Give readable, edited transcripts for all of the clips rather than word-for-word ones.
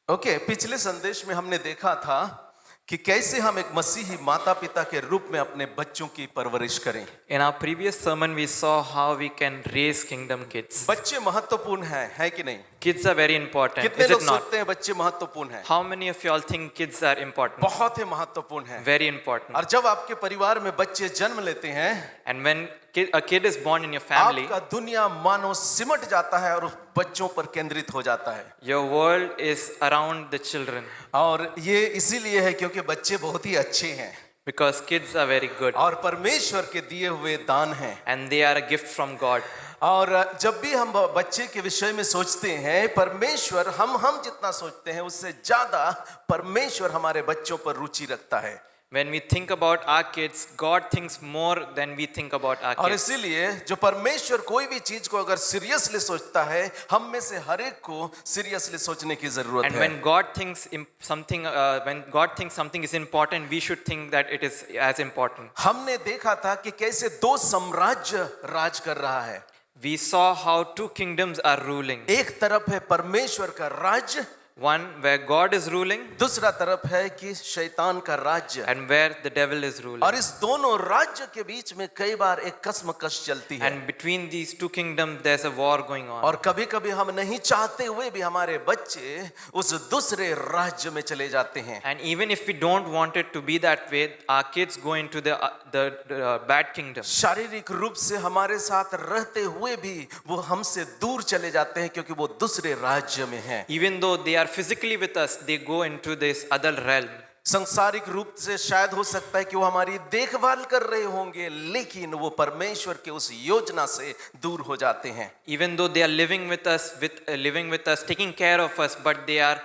Okay, पिछले संदेश में हमने देखा था कि कैसे हम एक मसीही माता पिता के रूप में अपने बच्चों की परवरिश करें। In our previous sermon, we saw how we can raise kingdom kids. बच्चे महत्वपूर्ण हैं, है कि नहीं? Kids are very important, कितने is लोग it not? सोचते हैं बच्चे महत्वपूर्ण हैं? How many of you all think kids are important? बहुत ही महत्वपूर्ण हैं। Very important. और जब आपके परिवार में बच्चे जन्म लेते हैं, And when a kid is born in your family, आपका दुनिया मानो सिमट जाता है और उस बच्चों पर केंद्रित हो जाता है। your world is around the children और ये इसीलिए है क्योंकि बच्चे बहुत ही अच्छे हैं because kids are very good और परमेश्वर के दिए हुए दान हैं। and they are a gift from God. और जब भी हम बच्चे के विषय में सोचते हैं, परमेश्वर हम जितना सोचते हैं उससे ज्यादा परमेश्वर हमारे बच्चों पर रुचि रखता है। When we think about our kids, God thinks more than we think about our और kids. इसीलिए जो परमेश्वर कोई भी चीज को अगर सीरियसली सोचता है, हम में से हर एक को सीरियसली सोचने की जरूरत And है। when God thinks something is important, we should think that it is as important. हमने देखा था कि कैसे दो साम्राज्य राज कर रहा है। We saw how two kingdoms are ruling. एक तरफ है परमेश्वर का राज्य, One where God is ruling दूसरा तरफ है कि शैतान का राज्य। and where the devil is ruling. और इस दोनों राज्य के बीच में कई बार एक कश्मकश चलती है। And between these two kingdoms, there's a war going on. और कभी-कभी हम नहीं चाहते हुए भी हमारे बच्चे उस दूसरे राज्य में चले जाते हैं। And even if we don't want it to be that way, our kids go into the bad kingdom. शारीरिक रूप से हमारे साथ रहते हुए भी वो हमसे दूर चले जाते हैं क्योंकि वो दूसरे राज्य में हैं। Even though they are physically with us, they go into this other realm. सांसारिक रूप से शायद हो सकता है कि वो हमारी देखभाल कर रहे होंगे, लेकिन वो परमेश्वर के उस योजना से दूर हो जाते हैं। Even though they are living with us, taking care of us, but they are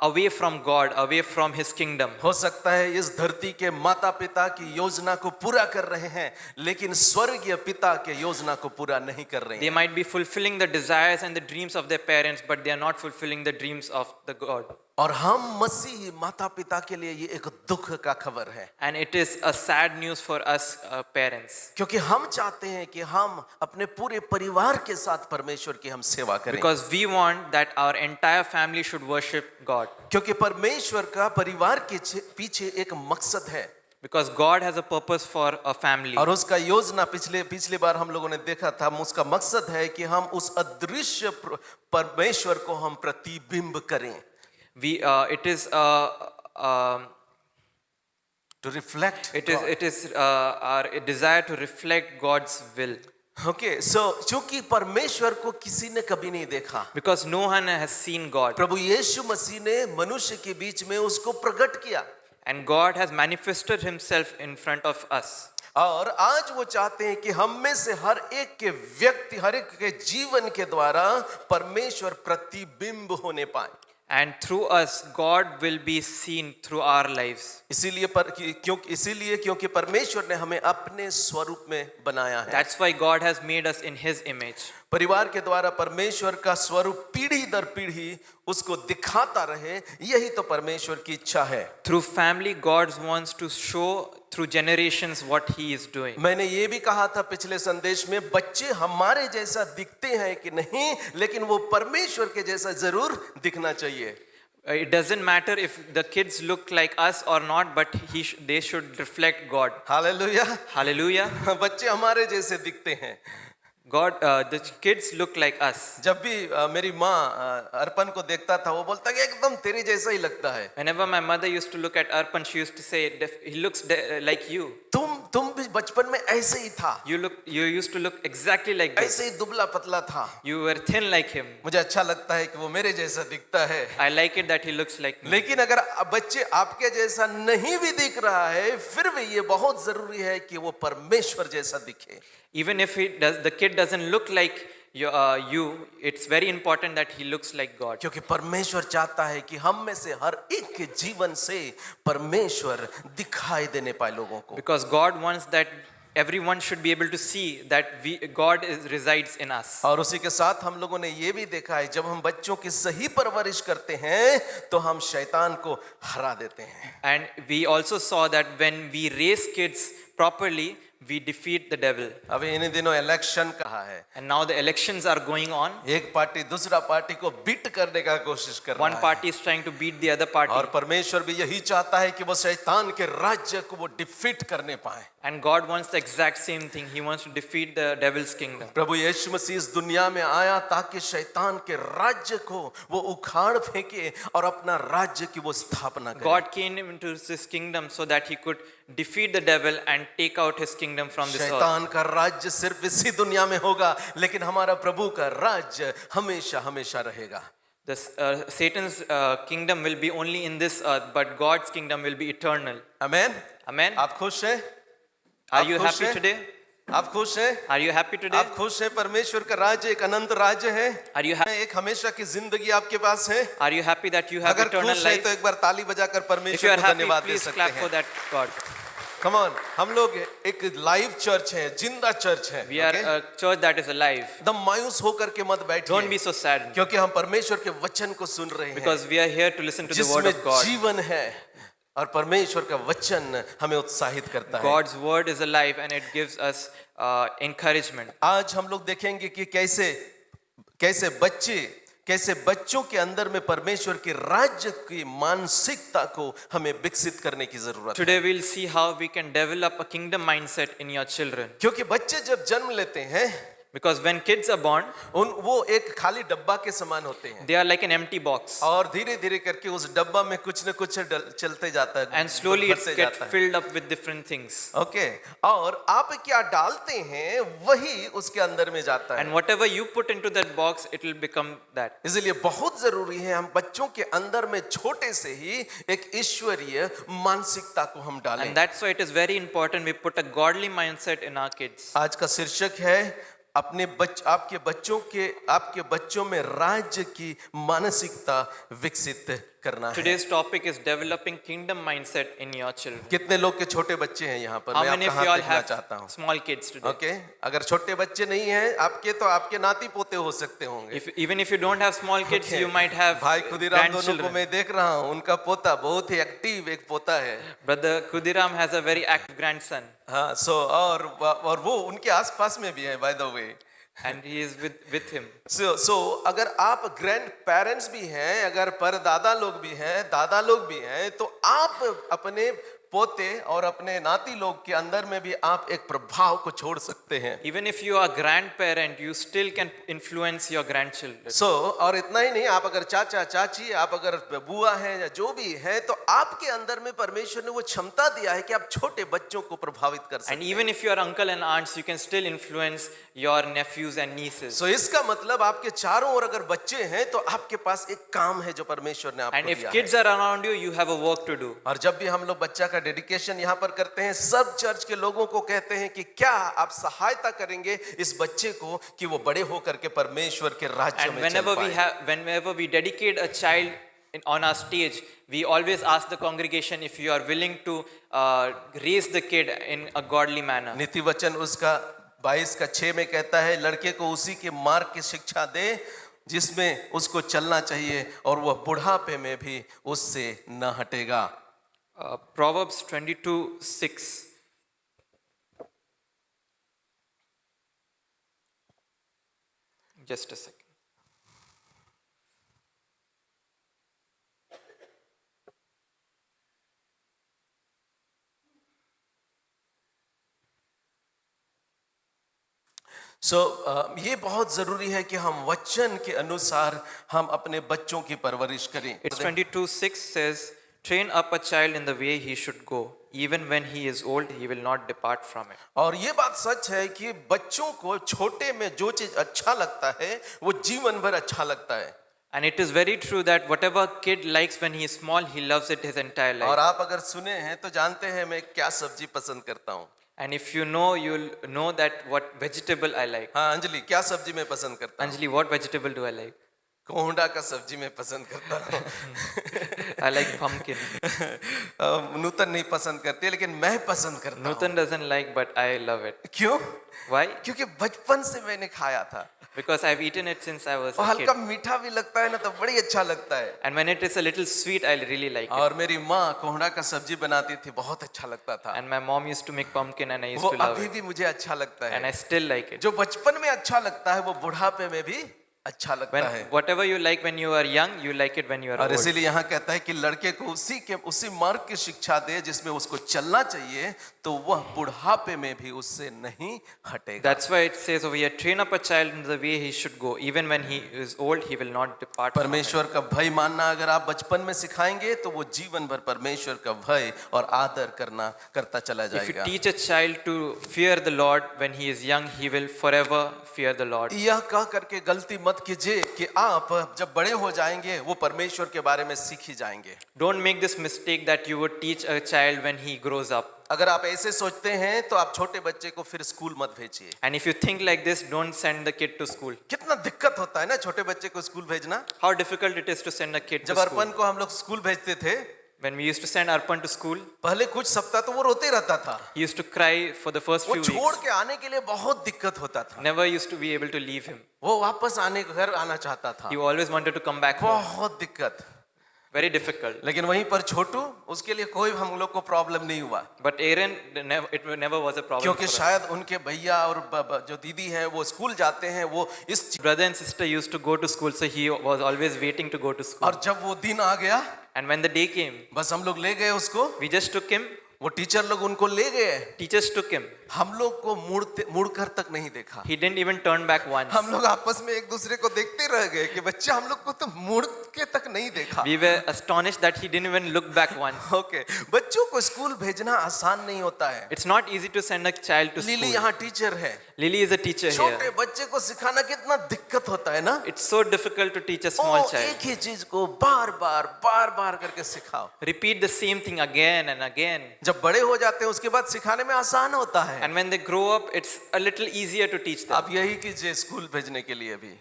away from God, away from His kingdom. हो सकता है इस धरती के माता पिता की योजना को पूरा कर रहे हैं, लेकिन स्वर्गीय पिता के योजना को पूरा नहीं कर रहे They हैं। might be fulfilling the desires and the dreams of their parents, but they are not fulfilling the dreams of the God. और हम मसीही माता पिता के लिए ये एक दुख का खबर है, And it is a sad news for us parents. क्योंकि हम चाहते हैं कि हम अपने पूरे परिवार के साथ परमेश्वर की हम सेवा करें। Because we want that our entire family should worship God. क्योंकि परमेश्वर का परिवार के पीछे एक मकसद है। Because God has a purpose for a family. और उसका योजना पिछले बार हम लोगों ने देखा था, उसका मकसद है कि हम उस अदृश्य परमेश्वर को हम प्रतिबिंब करें। It is To reflect God. it is our desire to reflect God's will. Okay, so चूंकि परमेश्वर को किसी ने कभी नहीं देखा, Because no one has seen God. प्रभु यीशु मसीह ने मनुष्य के बीच में उसको प्रकट किया। And God has manifested Himself in front of us. और आज वो चाहते हैं कि हम में से हर एक के व्यक्ति, हर एक के जीवन के द्वारा परमेश्वर प्रतिबिंब होने पाए। And through us, God will be seen through our lives. इसीलिए क्योंकि परमेश्वर ने हमें अपने स्वरूप में बनाया है। That's why God has made us in His image. परिवार के द्वारा परमेश्वर का स्वरूप पीढ़ी दर पीढ़ी उसको दिखाता रहे, यही तो परमेश्वर की इच्छा है। Through family, God wants to show through generations what He is doing. मैंने ये भी कहा था पिछले संदेश में, बच्चे हमारे जैसा दिखते हैं कि नहीं, लेकिन वो परमेश्वर के जैसा जरूर दिखना चाहिए। It doesn't matter if the kids look like us or not, but they should reflect God. Hallelujah. Hallelujah. बच्चे हमारे जैसे दिखते हैं। The kids look like us. जब भी मेरी माँ अर्पण को देखता था, वो बोलता कि एकदम तेरे जैसा ही लगता है। Whenever my mother used to look at Arpan, she used to say, he looks like you. तुम भी बचपन में ऐसे ही था। You used to look exactly like this. ऐसे ही दुबला पतला था। You were thin like him. मुझे अच्छा लगता है कि वो मेरे जैसा दिखता है। I like it that he looks like me. लेकिन अगर बच्चे आपके जैसा नहीं भी दिख रहा है, फिर भी ये बहुत जरूरी है कि वो परमेश्वर जैसा दिखे। Even if the kid doesn't look like you, it's very important that he looks like God. क्योंकि परमेश्वर चाहता है कि हम में से हर एक के जीवन से परमेश्वर दिखाई देने पाए लोगों को। Because God wants that everyone should be able to see that God resides in us. और उसी के साथ हम लोगों ने ये भी देखा है, जब हम बच्चों की सही परवरिश करते हैं तो हम शैतान को हरा देते हैं। And we also saw that when we raise kids properly, we defeat the devil. अभी इन्हीं दिनों इलेक्शन कहा है, And now the elections are going on. एक पार्टी दूसरा पार्टी को बीट करने का कोशिश कर One रहा है, party is trying to beat the other party. और परमेश्वर भी यही चाहता है कि वो शैतान के राज्य को वो डिफीट करने पाए। And God wants the exact same thing. He wants to defeat the devil's kingdom. प्रभु यीशु मसीह इस दुनिया में आया ताकि शैतान के राज्य को वो उखाड़ फेंके और अपना राज्य की वो स्थापना करे। God came into this kingdom so that he could defeat the devil and take out his kingdom from this earth. शैतान का राज्य सिर्फ इसी दुनिया में होगा, लेकिन हमारा प्रभु का राज्य हमेशा हमेशा रहेगा। Satan's kingdom will be only in this earth, but God's kingdom will be eternal. Amen. Amen. आप खुश हैं? Are आप you खुश happy हैं? today? आप खुश हैं? Are you happy today? आप खुश हैं? परमेश्वर का राज्य एक अनंत राज्य है। Are you happy? एक हमेशा की जिंदगी आपके पास है। Are you happy that you have अगर eternal खुश हैं life? तो एक बार ताली बजाकर If you परमेश्वर are को happy, धन्यवाद दे please सकते clap for हैं। that God. कम ऑन, हम लोग एक लाइव चर्च है, जिंदा चर्च है। We are a church that is alive. एकदम मायूस होकर के मत Don't be बैठिए, so sad क्योंकि हम परमेश्वर के वचन को सुन रहे हैं because we are here to listen to the word जिसमें of God. जीवन है, और परमेश्वर का वचन हमें उत्साहित करता है। God's word is alive and it gives us encouragement. आज हम लोग देखेंगे कि कैसे बच्चों के अंदर में परमेश्वर के राज्य की मानसिकता को हमें विकसित करने की जरूरत है। Today we'll see how we can develop a kingdom mindset in your children. क्योंकि बच्चे जब जन्म लेते हैं, Because when kids are born, वो एक खाली डब्बा के समान होते हैं, they are like an empty box. और धीरे धीरे करके उस डब्बा में कुछ न कुछ चलते जाता है, And slowly it भरते gets जाता है। filled up with different things. Okay, और आप क्या डालते हैं वही उसके अंदर में जाता है। And whatever you put into that box, it will become that. इसलिए बहुत जरूरी है हम बच्चों के अंदर में छोटे से ही एक ईश्वरीय मानसिकता को हम डालें। And that's why it is very important we put a godly mindset in our kids. आज का शीर्षक है आपके बच्चों में राज्य की मानसिकता विकसित करना है। Today's topic is developing kingdom mindset in your children. कितने लोग के छोटे बच्चे हैं यहाँ पर? How मैं many आपका of you हाथ all देखना have चाहता हूँ। small kids today? ओके, अगर छोटे बच्चे नहीं हैं आपके, तो आपके नाती पोते हो सकते होंगे। Even if you don't have small kids, Okay. you might have भाई खुदीराम दोनों को grandchildren. मैं देख रहा हूँ, उनका पोता बहुत ही एक्टिव एक पोता है। Brother Khudiram has a very active grandson, हाँ, और वो उनके आसपास में भी है, by the way. and he is with him. सो अगर आप ग्रैंड पेरेंट्स भी हैं, अगर परदादा लोग भी हैं, दादा लोग भी हैं, तो आप अपने पोते और अपने नाती लोग के अंदर में भी आप एक प्रभाव को छोड़ सकते हैं। Even if you are grandparent, you still can influence your grandchildren. और इतना ही नहीं, आप अगर चाचा चाची, आप अगर बुआ हैं या जो भी है, तो आपके अंदर में परमेश्वर ने वो क्षमता दिया है कि आप छोटे बच्चों को प्रभावित कर सकते And even if you are uncle and aunts, you can still influence your nephews and nieces. हैं। इसका मतलब आपके चारों ओर अगर बच्चे हैं तो आपके पास एक काम है जो परमेश्वर ने आपको And if दिया है। kids are around you, you have a work to do. और जब भी हम लोग बच्चा का डेडिकेशन यहाँ पर करते हैं, सब चर्च के लोगों को कहते हैं कि क्या आप सहायता करेंगे इस बच्चे को कि वो बड़े होकर के परमेश्वर के राज्य And में चल पाए। whenever we dedicate a child on our stage, we always ask the congregation if you are willing to raise the kid in a godly manner. नीति वचन उसका 22:6 में कहता है, लड़के को उसी के मार्ग की शिक्षा दे जिसमें उसको चलना चाहिए, और वह बुढ़ापे में भी उससे न हटेगा। Proverbs 22:6. Just a second. ये बहुत जरूरी है कि हम वचन के अनुसार हम अपने बच्चों की परवरिश करें। It's 22:6 says, train up a child in the way he should go. Even when he is old, he will not depart from it. और ये बात सच है कि बच्चों को छोटे में जो चीज अच्छा लगता है वो जीवन भर अच्छा लगता है। And it is very true that whatever kid likes when he is small, he loves it his entire life. और आप अगर सुने हैं तो जानते हैं मैं क्या सब्जी पसंद करता हूँ। And if you know, you'll know that what vegetable I like. हाँ अंजलि, क्या सब्जी मैं पसंद करता हूँ? Anjali, what vegetable do I like? कोहड़ा का सब्जी मैं पसंद करता हूँ। I like pumpkin. नूतन नहीं पसंद करती है, लेकिन मैं पसंद करता हूँ। Nutan doesn't like, but I love it. क्यों? Why? क्योंकि बचपन से मैंने खाया था, Because I've eaten it since I was और a kid. हल्का मीठा भी लगता है ना, तो बड़ी अच्छा लगता है। And when it is a little sweet, I really like it. और मेरी माँ कोहड़ा का सब्जी बनाती थी, बहुत अच्छा लगता था। And my mom used to make pumpkin and I used वो to love अभी it. भी मुझे अच्छा लगता And I है। still like it. जो बचपन में अच्छा लगता है वो बुढ़ापे में भी अच्छा लगता When है। whatever you like when you are young, you like it when you are और old. इसीलिए यहाँ कहता है कि लड़के को उसी मार्ग की शिक्षा दे जिसमें उसको चलना चाहिए, तो वह बुढ़ापे में भी उससे नहीं हटेगा। That's why it says over here, train up a child in the way he should go. Even when he is old, he will not depart from it. परमेश्वर का भय मानना अगर आप बचपन में सिखाएंगे तो वो जीवन भर परमेश्वर का भय और आदर करता चला If you जाएगा। teach a child to fear the Lord when he is young, he will forever fear the Lord. यह कह करके गलती मत कीजिए कि आप जब बड़े हो जाएंगे वो परमेश्वर के बारे में सीख ही जाएंगे। Don't make this mistake that you would teach a child when he grows up. अगर आप ऐसे सोचते हैं तो आप छोटे बच्चे को फिर स्कूल मत भेजिए। And if you think like this, don't send the kid to school. कितना दिक्कत होता है ना छोटे बच्चे को स्कूल भेजना। How difficult it is to send a kid जब to school. अर्पण को हम लोग स्कूल भेजते थे, When we used to send Arpan to school, पहले कुछ सप्ताह तो वो रोते रहता था, he used to cry for the first वो few छोड़ weeks. के आने के लिए बहुत दिक्कत होता था। Never used to be able to leave him. वो वापस घर आना चाहता था, He always wanted to come back home. बहुत दिक्कत। Very difficult. लेकिन वहीं पर छोटू, उसके लिए कोई हम लोग को प्रॉब्लम नहीं हुआ, But Aaron, it never was a problem क्योंकि for us. शायद उनके भैया और जो दीदी हैं वो स्कूल जाते हैं, वो इस Brother and sister used to go to school, so he was always waiting to go to school. और जब वो दिन आ गया, And when the day came, बस हम लोग ले गए उसको, we just took him. वो टीचर लोग उनको ले गए, Teachers took him. हम लोग को मुड़कर तक नहीं देखा। He didn't even turn back once. हम लोग आपस में एक दूसरे को देखते रह गए कि बच्चा हम लोग को तो मुड़ के तक नहीं देखा। We were astonished that he didn't even look back once. Okay, बच्चों को स्कूल भेजना आसान नहीं होता है। It's not easy to send a child to lily school. यहाँ टीचर है, Lily is a teacher छोटे here. बच्चे को सिखाना कितना दिक्कत होता है ना। It's so difficult to teach a small O, child. एक ही चीज को बार बार करके सिखाओ। Repeat the same thing again and again. जब बड़े हो जाते हैं उसके बाद सिखाने में आसान होता है। And when they grow up, it's a little easier to teach them. आप यही कीजिए स्कूल भेजने के लिए भी।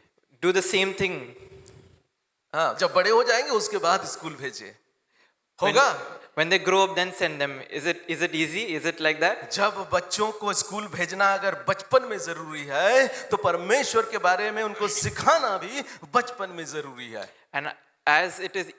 Do the same thing. हाँ, जब बड़े हो जाएंगे उसके बाद स्कूल भेजिए, When, होगा। when they grow up, then send them. Is it easy? Is it like that? जब बच्चों को स्कूल भेजना अगर बचपन में जरूरी है, तो परमेश्वर के बारे में उनको सिखाना भी बचपन में जरूरी है। And as it is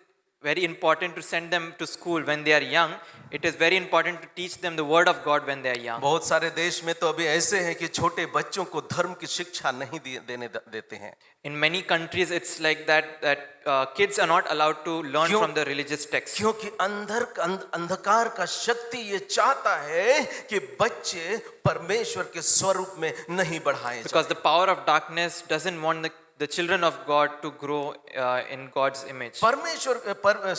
very important to send them to school when they are young, it is very important to teach them the word of God when they are young. बहुत सारे देश में तो अभी ऐसे हैं कि छोटे बच्चों को धर्म की शिक्षा नहीं देते हैं। In many countries, it's like that kids are not allowed to learn क्यों? from the religious texts. क्योंकि अंधकार का शक्ति ये चाहता है कि बच्चे परमेश्वर के स्वरूप में नहीं बढ़ाए जाएं। Because the power of darkness doesn't want the children of God to grow in God's image.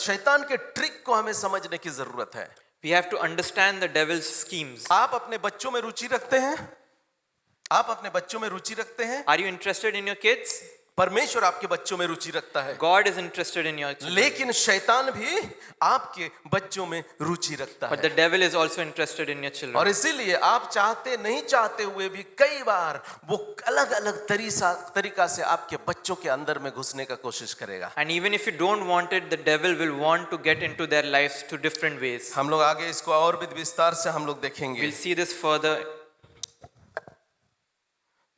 शैतान के ट्रिक को हमें समझने की जरूरत है। We have to understand the devil's schemes. आप अपने बच्चों में रुचि रखते हैं? आप अपने बच्चों में रुचि रखते हैं? Are you interested in your kids? परमेश्वर आपके बच्चों में रुचि रखता है, God is interested in your children. लेकिन शैतान भी आपके बच्चों में रुचि रखता But है। the devil is also interested in your और children. इसीलिए आप नहीं चाहते हुए भी कई बार वो अलग अलग तरीका से आपके बच्चों के अंदर में घुसने का कोशिश करेगा। And even if you don't want it, the devil will want to get into their lives to different ways. हम लोग आगे इसको और भी विस्तार से हम लोग देखेंगे। We'll see this further.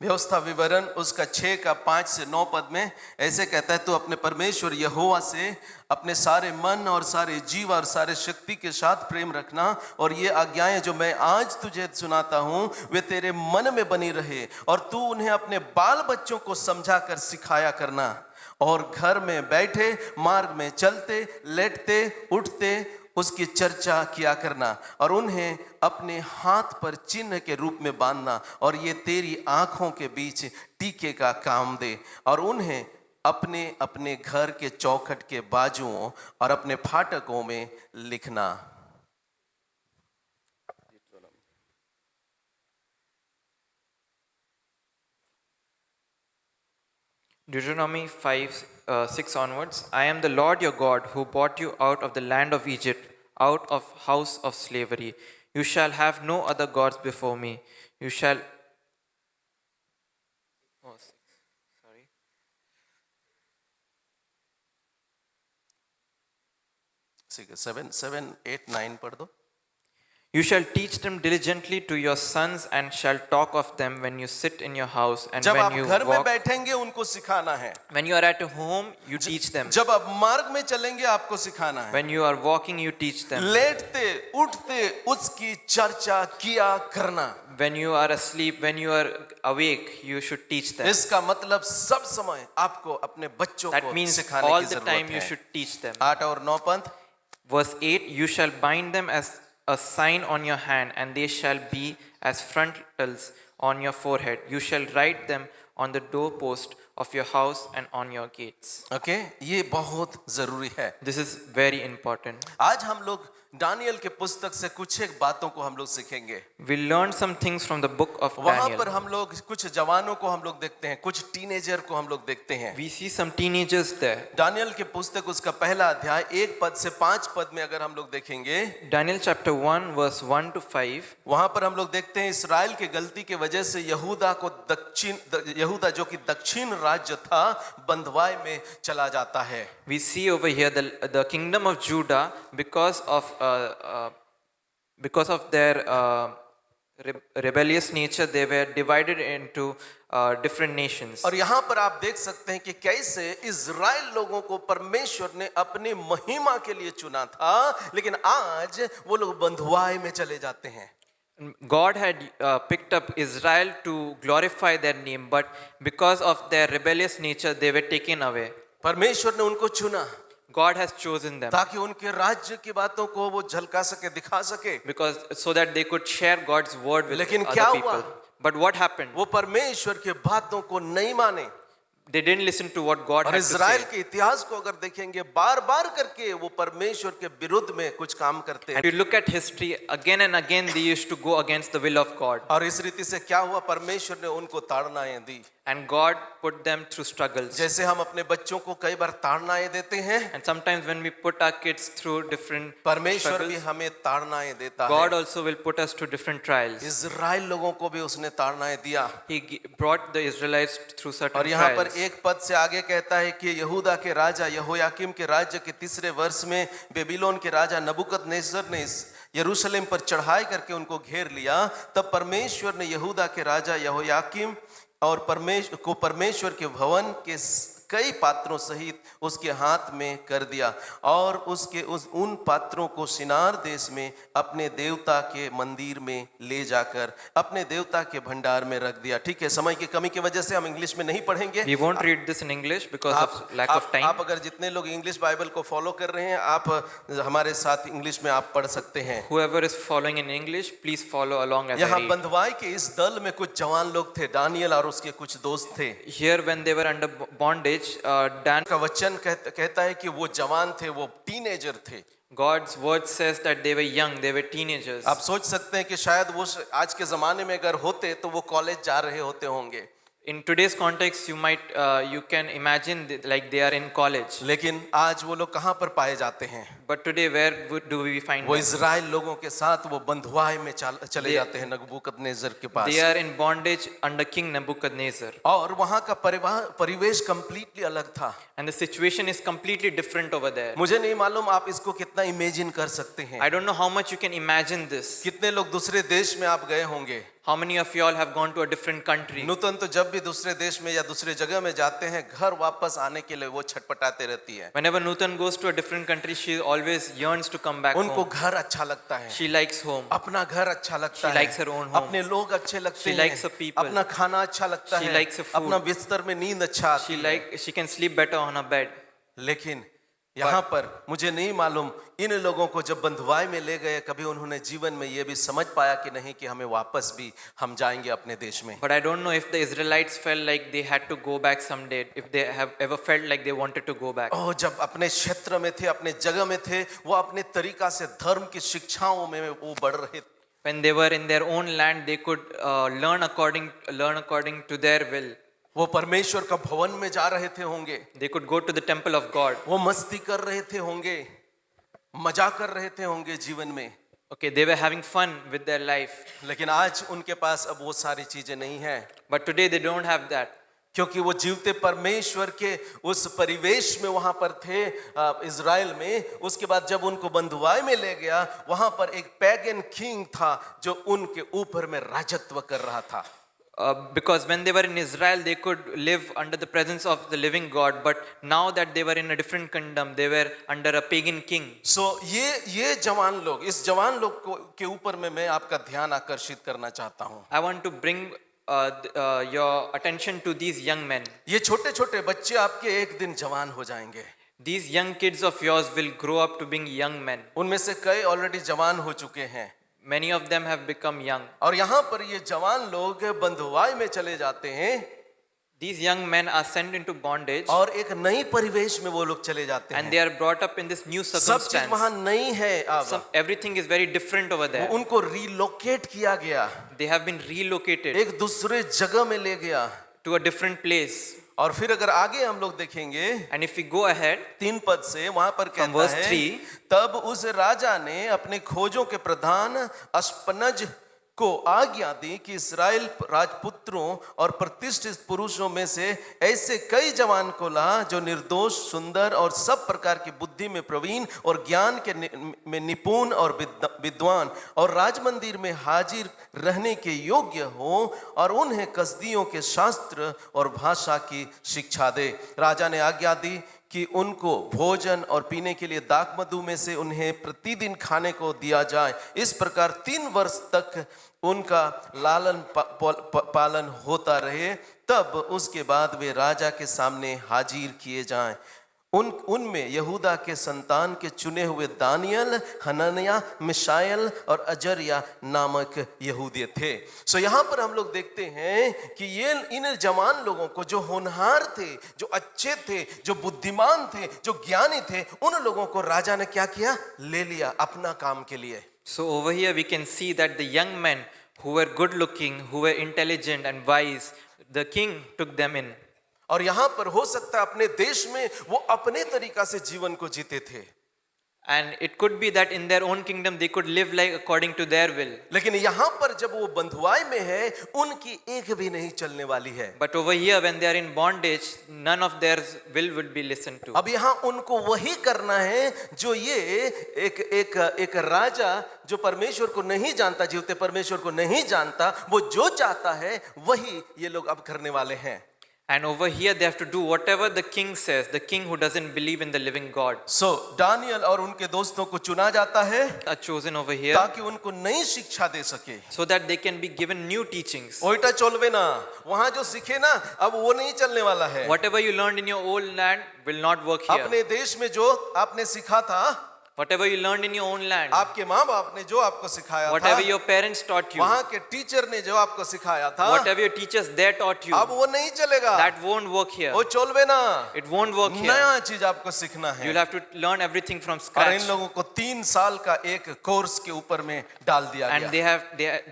व्यवस्था विवरण उसका 6 का 5 से 9 पद में ऐसे कहता है, तो अपने परमेश्वर यहोवा से अपने सारे मन और सारे जीव और सारे शक्ति के साथ प्रेम रखना, और ये आज्ञाएं जो मैं आज तुझे सुनाता हूँ वे तेरे मन में बनी रहे, और तू उन्हें अपने बाल बच्चों को समझा कर सिखाया करना, और घर में बैठे मार्ग में चलते लेटते उठते उसकी चर्चा किया करना, और उन्हें अपने हाथ पर चिन्ह के रूप में बांधना, और ये तेरी आंखों के बीच टीके का काम दे, और उन्हें अपने अपने घर के चौखट के बाजुओं और अपने फाटकों में लिखना। Deuteronomy 5:6 onwards. I am the Lord your God who brought you out of the land of Egypt, out of house of slavery. You shall have no other gods before me. You shall. ठीक है, 7, 7, 8, 9 पढ़ दो. You shall teach them diligently to your sons and shall talk of them when you sit in your house and जब when आप you घर में walk. बैठेंगे उनको सिखाना है. When you are at home, you teach them. जब आप मार्ग में चलेंगे आपको सिखाना है. When you are walking, you teach them. लेटते उठते उसकी चर्चा किया करना. When you are asleep, when you are awake, you should teach them. इसका मतलब सब समय आपको अपने बच्चों That को means सिखाने all की the जरूरत time you है. should teach them. 8 और 9 पद. Verse 8, you shall bind them as a sign on your hand, and they shall be as frontals on your forehead. You shall write them on the doorpost of your house and on your gates. Okay, ये बहुत जरूरी है. This is very important. आज हम लोग Daniel के पुस्तक से कुछ एक बातों को हम लोग सीखेंगे. We learn some things from the book of वहां Daniel. पर हम लोग कुछ जवानों को हम लोग देखते हैं, कुछ टीनेजर को हम लोग देखते हैं. We see some teenagers there. Daniel के पुस्तक उसका पहला अध्याय 1 पद से 5 पद में अगर हम लोग देखेंगे, Daniel chapter 1 verse 1 to 5. वहां पर हम लोग देखते हैं इस्राएल की गलती की वजह से यहूदा जो कि दक्षिण राज्य था, बंधुआई में चला जाता है. We see over here the kingdom of Judah because of their rebellious nature, they were divided into different nations. और यहाँ पर आप देख सकते हैं कि कैसे इज़राइल लोगों को परमेश्वर ने अपनी महिमा के लिए चुना था, लेकिन आज वो लोग बंधुआई में चले जाते हैं. God had picked up Israel to glorify their name, but because of their rebellious nature, they were taken away. परमेश्वर ने उनको चुना God has chosen them ताकि उनके राज्य की बातों को वो झलका सके, दिखा सके. because so that they could share God's word with लेकिन other क्या people. हुआ? But what happened? वो परमेश्वर के बातों को नहीं माने. They didn't listen to what God और had to इज़राइल say. के इतिहास को अगर देखेंगे, बार बार करके वो परमेश्वर के विरुद्ध में कुछ काम करते हैं. And you look at history, again and again they used to go against the will of God. और इस रीति से क्या हुआ, परमेश्वर ने उनको ताड़नाएं दी. And God put them through struggles. जैसे हम अपने बच्चों को कई बार ताड़नाएं देते हैं, And sometimes when we put our kids through different परमेश्वर भी struggles, हमें ताड़नाएं देता God है. also will put us through different trials. Israel लोगों को भी उसने ताड़नाएं दिया. He brought the Israelites through certain और यहाँ पर trials. एक पद से आगे कहता है कि यहूदा के राजा यहोयाकीम के राज्य के 3रे वर्ष में बेबीलोन के राजा नबूकदनेस्सर ने यरूशलेम पर चढ़ाई करके उनको घेर लिया. तब परमेश्वर ने यहूदा के राजा यहोयाकीम और परमेश्वर के भवन के कई पात्रों सहित उसके हाथ में कर दिया और उन पात्रों को शिनार देश में अपने देवता के मंदिर में ले जाकर अपने देवता के भंडार में रख दिया. ठीक है, समय की कमी की वजह से हम इंग्लिश में नहीं पढ़ेंगे. We won't read this in English because of lack of time. आप अगर जितने लोग इंग्लिश बाइबल को फॉलो कर रहे हैं, आप हमारे साथ इंग्लिश में आप पढ़ सकते हैं. Whoever is following in English, please follow along as I यहाँ read. बंधुआई के इस दल में कुछ जवान लोग थे, दानियल और उसके कुछ दोस्त थे. Here when they were under bondage, Dan, का वचन कहता है कि वो जवान थे, वो टीनेजर थे. God's word says that they were young, they were teenagers. आप सोच सकते हैं कि शायद वो आज के जमाने में अगर होते तो वो कॉलेज जा रहे होते होंगे. In today's context, you can imagine like they are in college. लेकिन आज वो लोग कहाँ पर पाए जाते हैं? But today, where do we find वो them? इज़राइल लोगों के साथ वो बंधुआई में चले जाते हैं नबूकदनेस्सर के पास. They are in bondage under King Nebuchadnezzar. और वहाँ का परिवेश कंप्लीटली अलग था. And the situation is completely different over there. मुझे नहीं मालूम आप इसको कितना इमेजिन कर सकते हैं. I don't know how much you can imagine this. कितने लोग दूसरे देश में आप गए होंगे. How many of you all have gone to a different country? नूतन तो जब भी दूसरे देश में या दूसरे जगह में जाते हैं, घर वापस आने के लिए वो छटपटाते रहती है. Whenever Nutan goes to a different country, she always yearns to come back उनको home. घर अच्छा लगता है. She likes home. अपना घर अच्छा लगता She है. likes her own home. अपने लोग अच्छे लगते She हैं. likes her people. अपना खाना अच्छा लगता She है. likes her food. अपना बिस्तर में नींद अच्छा आती है. She can sleep better on her bed. लेकिन यहाँ पर मुझे नहीं मालूम इन लोगों को जब बंधुआई में ले गए, कभी उन्होंने जीवन में ये भी समझ पाया कि नहीं कि हमें वापस भी हम जाएंगे अपने देश में. But I don't know if the Israelites felt like they had to go back someday, if they have ever felt like they wanted to go back. ओह, जब अपने क्षेत्र में थे, अपने जगह में थे, वो अपने तरीका से धर्म की शिक्षाओं में वो बढ़ रहे थे. When they were in their own land, they could learn according to their will. वो परमेश्वर का भवन में जा रहे थे होंगे. They could go to the temple of God. वो मस्ती कर रहे थे होंगे, मजा कर रहे थे होंगे जीवन में. Okay, they were having fun with their life. लेकिन आज उनके पास अब वो सारी चीजें नहीं है. But today they don't have that. क्योंकि वो जीवते परमेश्वर के उस परिवेश में वहां पर थे इज़राइल में। उसके बाद जब उनको बंधुआई में ले गया, वहां पर एक पैगन किंग था जो उनके ऊपर में राजत्व कर रहा था। Because when they were in Israel, they could live under the presence of the living God. But now that they were in a different kingdom, they were under a pagan king. सो ये जवान लोग, इस जवान लोग के ऊपर में मैं आपका ध्यान आकर्षित करना चाहता हूँ। I want to bring your attention to these young men. ये छोटे छोटे बच्चे आपके एक दिन जवान हो जाएंगे। These young kids of yours will grow up to being young men. उनमें से कई ऑलरेडी जवान हो चुके हैं Many of them have become young. और यहाँ पर ये जवान लोग बंधुआई में चले जाते हैं These young men are sent into bondage और एक नई परिवेश में वो लोग चले जाते and हैं। they are brought up in this new सब चीज circumstance. वहां नई है। अब Everything is very different over there. उनको रिलोकेट किया गया, They have been relocated एक दूसरे जगह में ले गया। to a different place. और फिर अगर आगे हम लोग देखेंगे And if we go ahead 3 पद से, वहां पर from कहता verse है 3, तब उस राजा ने अपने खोजों के प्रधान अस्पनज को आज्ञा दी कि इस्राएल राजपुत्रों और प्रतिष्ठित पुरुषों में से ऐसे कई जवान को ला जो निर्दोष, सुंदर और सब प्रकार की बुद्धि में प्रवीण और ज्ञान के में निपुण और विद्वान और राजमंदिर में हाजिर रहने के योग्य हो और उन्हें कसदियों के शास्त्र और भाषा की शिक्षा दे। राजा ने आज्ञा दी कि उनको भोजन और पीने के लिए दाखमधु में से उन्हें प्रतिदिन खाने को दिया जाए। इस प्रकार 3 वर्ष तक उनका लालन पालन होता रहे, तब उसके बाद वे राजा के सामने हाजिर किए जाएं। उनमें यहूदा के संतान के चुने हुए दानियल, हनन्याह, मिशाएल और अजर्या नामक यहूदी थे। सो यहाँ पर हम लोग देखते हैं कि ये इन जवान लोगों को, जो होनहार थे, जो अच्छे थे, जो बुद्धिमान थे, जो ज्ञानी थे, उन लोगों को राजा ने क्या किया? ले लिया अपना काम के लिए। So over here we can see that the young men who were good looking, who were intelligent and wise, the king took them in. और यहाँ पर हो सकता है अपने देश में वो अपने तरीका से जीवन को जीते थे, And it could be that in their own kingdom they could live like according to their will. लेकिन यहाँ पर जब वो बंधुआई में है, उनकी एक भी नहीं चलने वाली है। But over here when they are in bondage, none of their will would be listened to. अब यहाँ उनको वही करना है जो ये एक राजा जो परमेश्वर को नहीं जानता, जीवते परमेश्वर को नहीं जानता, वो जो चाहता है वही ये लोग अब करने वाले हैं। And over here they have to do whatever the king says, the king who doesn't believe in the living God. So Daniel और उनके दोस्तों को चुना जाता है Are chosen over here ताकि उनको नई शिक्षा दे सके। so that they can be given new teachings. ओइटा चलवे ना, वहां जो सीखे ना अब वो नहीं चलने वाला है। Whatever you learned in your old land will not work here. अपने देश में जो आपने सीखा था, Whatever you learned in your own land, आपके माँ बाप ने जो आपको सिखाया था, whatever your parents taught you, वहां के टीचर ने जो आपको सिखाया था, whatever your teachers there taught you, अब वो नहीं चलेगा, that won't work here. वो चलवे ना। It won't work here. नया चीज आपको सीखना है। You'll have to learn everything from और scratch. इन लोगों को 3 साल का एक कोर्स के ऊपर में डाल दिया And गया।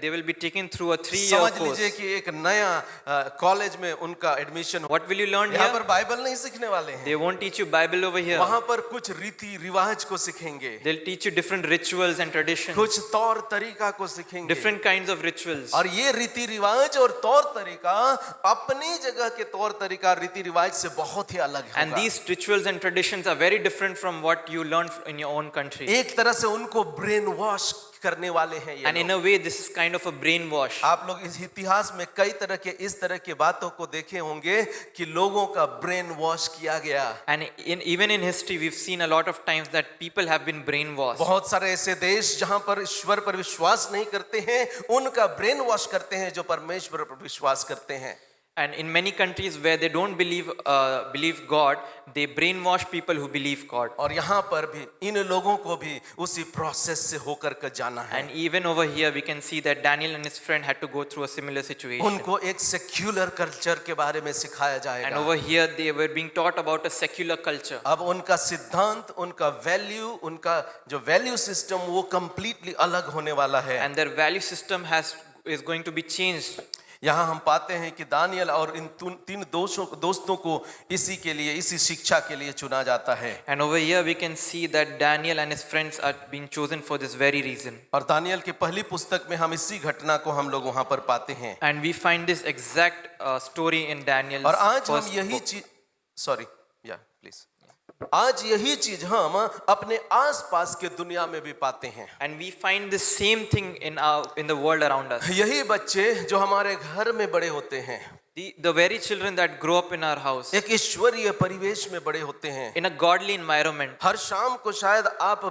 they will be taken through a 3-year समझ course. लीजिए कि एक नया कॉलेज में उनका admission. What will you learn यहाँ here? पर बाइबल नहीं सीखने वाले हैं, They won't teach you Bible over here. वहां पर कुछ रीति रिवाज को सीखेंगे, They'll teach you different rituals and traditions, कुछ तौर तरीका को सीखेंगे। different kinds of rituals. और ये रीति रिवाज और तौर तरीका अपनी जगह के तौर तरीका रीति रिवाज से बहुत ही अलग And होगा। these rituals and traditions are very different from what you learned in your own country. एक तरह से उनको ब्रेन वॉश करने वाले हैं ये And in a way, this is kind of a brainwash. आप लोग इस इतिहास में कई तरह के इस तरह के बातों को देखे होंगे कि लोगों का ब्रेन वॉश किया गया। And even in history, we've seen a lot of times that people have been brainwashed. बहुत सारे ऐसे देश जहां पर ईश्वर पर विश्वास नहीं करते हैं, उनका ब्रेन वॉश करते हैं जो परमेश्वर पर विश्वास करते हैं। And in many countries where they don't believe God, they brainwash people who believe God. और यहाँ पर भी इन लोगों को भी उसी प्रोसेस से होकर के जाना है। And even over here, we can see that Daniel and his friend had to go through a similar situation. उनको एक सेक्युलर कल्चर के बारे में सिखाया And जाएगा। over here, they were being taught about a secular culture. अब उनका सिद्धांत, उनका वैल्यू, उनका जो वैल्यू सिस्टम वो कंप्लीटली अलग होने वाला है। And their value system is going to be changed. यहाँ हम पाते हैं कि दानियल और इन तीन दोस्तों को इसी के लिए, इसी शिक्षा के लिए चुना जाता है। And over here we can see that Daniel and his friends are being chosen for this very reason. और दानियल की पहली पुस्तक में हम इसी घटना को हम लोग वहां पर पाते हैं। And we find this exact story in Daniel's और आज हम first यही book. चीज प्लीज आज यही चीज हम अपने आसपास के दुनिया में भी पाते हैं। And we find the same thing in the world around us. यही बच्चे जो हमारे घर में बड़े होते हैं, The very children that grow up in our house, एक ईश्वरीय परिवेश में बड़े होते हैं। in a godly environment. हर शाम को शायद आप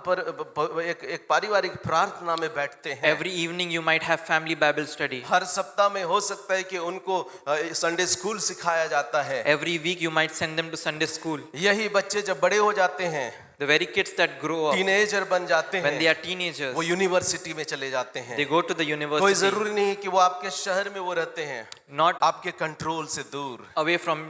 एक पारिवारिक प्रार्थना में बैठते हैं। Every evening you might have family Bible study. हर सप्ताह में हो सकता है कि उनको संडे स्कूल सिखाया जाता है। Every week you might send them to Sunday school. यही बच्चे जब बड़े हो जाते हैं, The very kids that grow up, teenager बन जाते when they हैं, are teenagers, वो यूनिवर्सिटी में चले जाते हैं। they go to the कोई university, जरूरी नहीं कि वो आपके शहर में वो रहते हैं, not आपके कंट्रोल से दूर, away from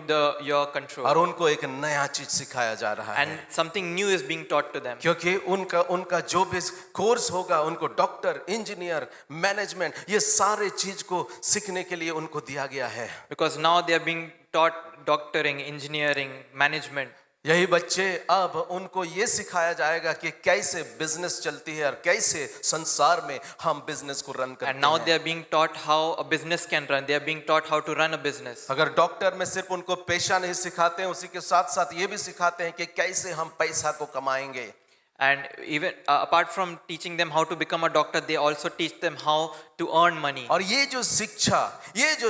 your control. और उनको एक नया चीज सिखाया जा रहा है। And something new is being taught to them. क्योंकि उनका जो भी कोर्स होगा, उनको डॉक्टर, इंजीनियर, मैनेजमेंट, ये सारे चीज को सीखने के लिए उनको दिया गया है। Because now they are being taught doctoring, engineering, management. यही बच्चे अब उनको ये सिखाया जाएगा कि कैसे बिजनेस चलती है और कैसे संसार में हम बिजनेस को रन करते And now हैं। they are being taught how a business can run. They are being taught how to run a business. अगर डॉक्टर में सिर्फ उनको पेशा नहीं सिखाते हैं, उसी के साथ साथ ये भी सिखाते हैं कि कैसे हम पैसा को कमाएंगे। And even apart from teaching them how to become a doctor, they also teach them how to earn money. और ये जो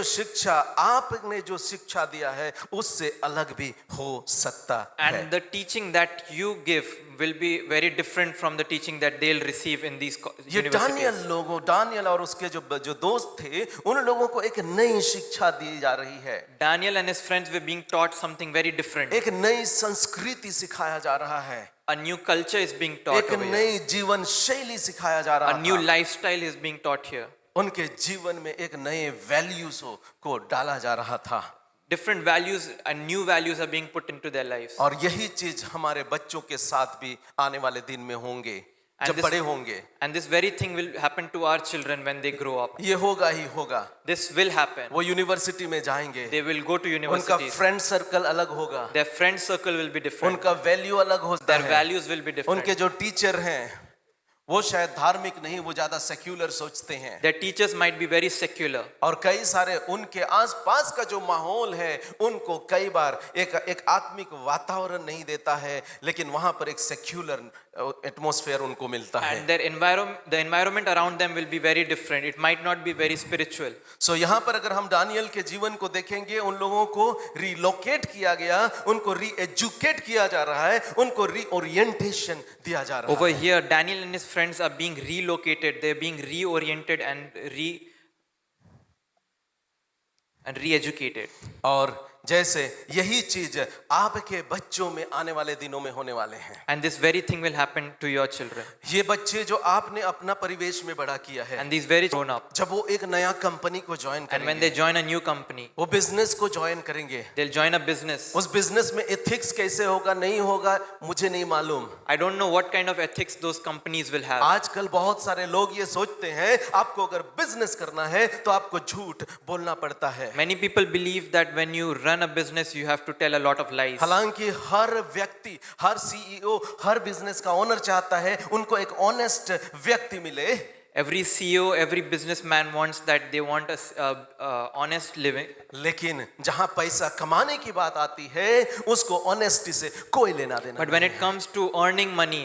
शिक्षा आपने जो शिक्षा दिया है, उससे अलग भी हो सकता है। And the teaching that you give will be very different from the teaching that they'll receive in these ये universities. दानियल और उसके जो दोस्त थे, उन लोगों को एक नई शिक्षा दी जा रही है। Daniel and his friends were being taught something very different. एक नई संस्कृति सिखाया जा रहा है। A new culture is being taught एक over here. नई जीवन शैली सिखाया जा रहा A new था। lifestyle is being taught here. उनके जीवन में एक नए वैल्यूज को डाला जा रहा था। Different values and new values are being put into their lives. और यही चीज हमारे बच्चों के साथ भी आने वाले दिन में होंगे, And जब this- बड़े होंगे। And this very thing will happen to our children when they grow up. ये होगा ही होगा। This will happen. वो यूनिवर्सिटी में जाएंगे, They will go to उनका universities. फ्रेंड सर्कल अलग होगा, Their friend circle will be different. उनका वैल्यू अलग होता Their है। values will be different. उनके जो टीचर हैं वो शायद धार्मिक नहीं, वो ज्यादा सेक्युलर सोचते हैं। Their teachers might be very secular. और कई सारे उनके आसपास का जो माहौल है, उनको कई बार एक आत्मिक वातावरण नहीं देता है, लेकिन वहां पर एक सेक्युलर एटमॉस्फेयर उनको मिलता है। And the environment around them will be very different. It might not be very spiritual. सो यहाँ पर अगर हम दानियल के जीवन को देखेंगे, उन लोगों को रिलोकेट किया गया, उनको री एजुकेट किया जा रहा है, उनको रीओरिएंटेशन दिया जा रहा Over है। here, Daniel and his friends are being relocated. They're being reoriented and re-educated. और जैसे यही चीज आपके बच्चों में आने वाले दिनों में होने वाले हैं। And this very thing will happen to your children. ये बच्चे जो आपने अपना परिवेश में बड़ा किया है, And these very grown up. जब वो एक नया कंपनी को ज्वाइन And when करेंगे, they join a new company, वो बिजनेस को ज्वाइन करेंगे, they'll join a business. उस बिजनेस में एथिक्स कैसे होगा नहीं होगा मुझे नहीं मालूम। I don't know what kind of ethics those companies will have. आजकल बहुत सारे लोग ये सोचते हैं आपको अगर बिजनेस करना है तो आपको झूठ बोलना पड़ता है। Many people believe that when you run a business, you have to tell a lot of lies. हालांकि हर व्यक्ति, हर सीईओ, हर बिजनेस का ओनर चाहता है उनको एक ऑनेस्ट व्यक्ति मिले। Every CEO, every businessman wants that they want a honest living. लेकिन जहां पैसा कमाने की बात आती है, उसको ऑनेस्टी से कोई लेना देना But when it comes to earning money,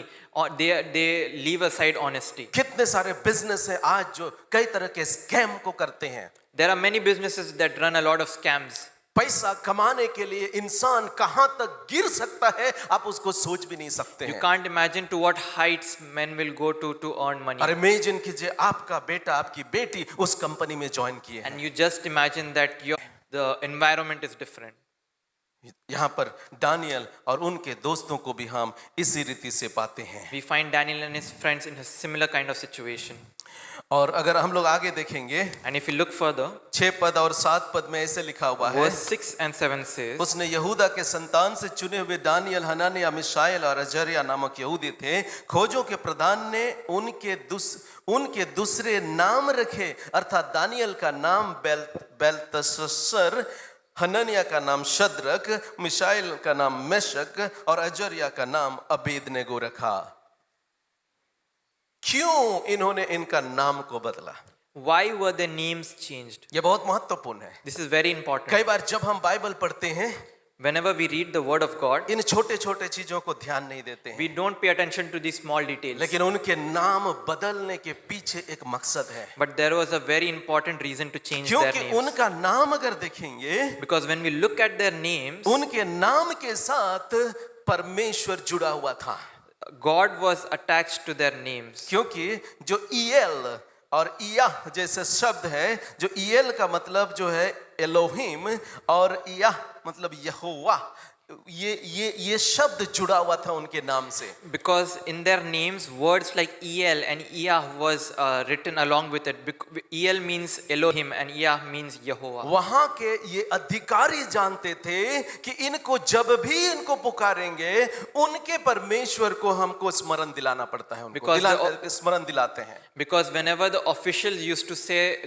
they leave aside honesty. कितने सारे बिजनेस है आज जो कई तरह के स्कैम को करते हैं। There are many businesses that run a lot of scams. पैसा कमाने के लिए इंसान कहां तक गिर सकता है, आप उसको सोच भी नहीं सकते You हैं। can't imagine to what heights men will go to earn money. और इमेजिन कीजिए आपका बेटा, आपकी बेटी उस कंपनी में ज्वाइन किए हैं। And you just imagine that the environment is different. यहाँ पर दानियल और उनके दोस्तों को भी हम इसी रीति से पाते हैं। We find Daniel and his friends in a similar kind of situation. और अगर हम लोग आगे देखेंगे And if you look further, 6 पद और 7 पद में ऐसे लिखा हुआ है, verse 6 and 7 says, उसने यहूदा के संतान से चुने हुए दानियल, हनानिया, मिशाएल और अजर्या नामक यहूदी थे। खोजों के प्रधान ने उनके दूसरे नाम रखे, अर्थात दानियल का नाम बेलतशस्सर, हननिया का नाम शद्रक, मिशाएल का नाम मेशक और अजर्या का नाम अबेदनेगो रखा। क्यों इन्होंने इनका नाम को बदला? why were their names changed? यह बहुत महत्वपूर्ण है। This is very important. कई बार जब हम बाइबल पढ़ते हैं, Whenever we read the word of God, इन छोटे छोटे चीजों को ध्यान नहीं देते हैं, we don't pay attention to these small details. लेकिन उनके नाम बदलने के पीछे एक मकसद है। But there was a very important reason to change their क्योंकि names. उनका नाम अगर देखेंगे, Because when we look at their names, उनके नाम के साथ परमेश्वर जुड़ा हुआ था। God was attached to their names. क्योंकि जो ईएल और इयाह जैसे शब्द है, जो ईएल का मतलब जो है एलोहिम और इयाह मतलब यहोवा, ये शब्द जुड़ा हुआ था उनके नाम से। Because in their names, words like El and Iyah was written along with it. El means Elohim and Iyah means Yehovah. वहां के ये अधिकारी जानते थे कि इनको जब भी इनको पुकारेंगे, उनके परमेश्वर को हमको स्मरण दिलाना पड़ता है, उनको स्मरण दिलाते हैं। Because whenever the officials used to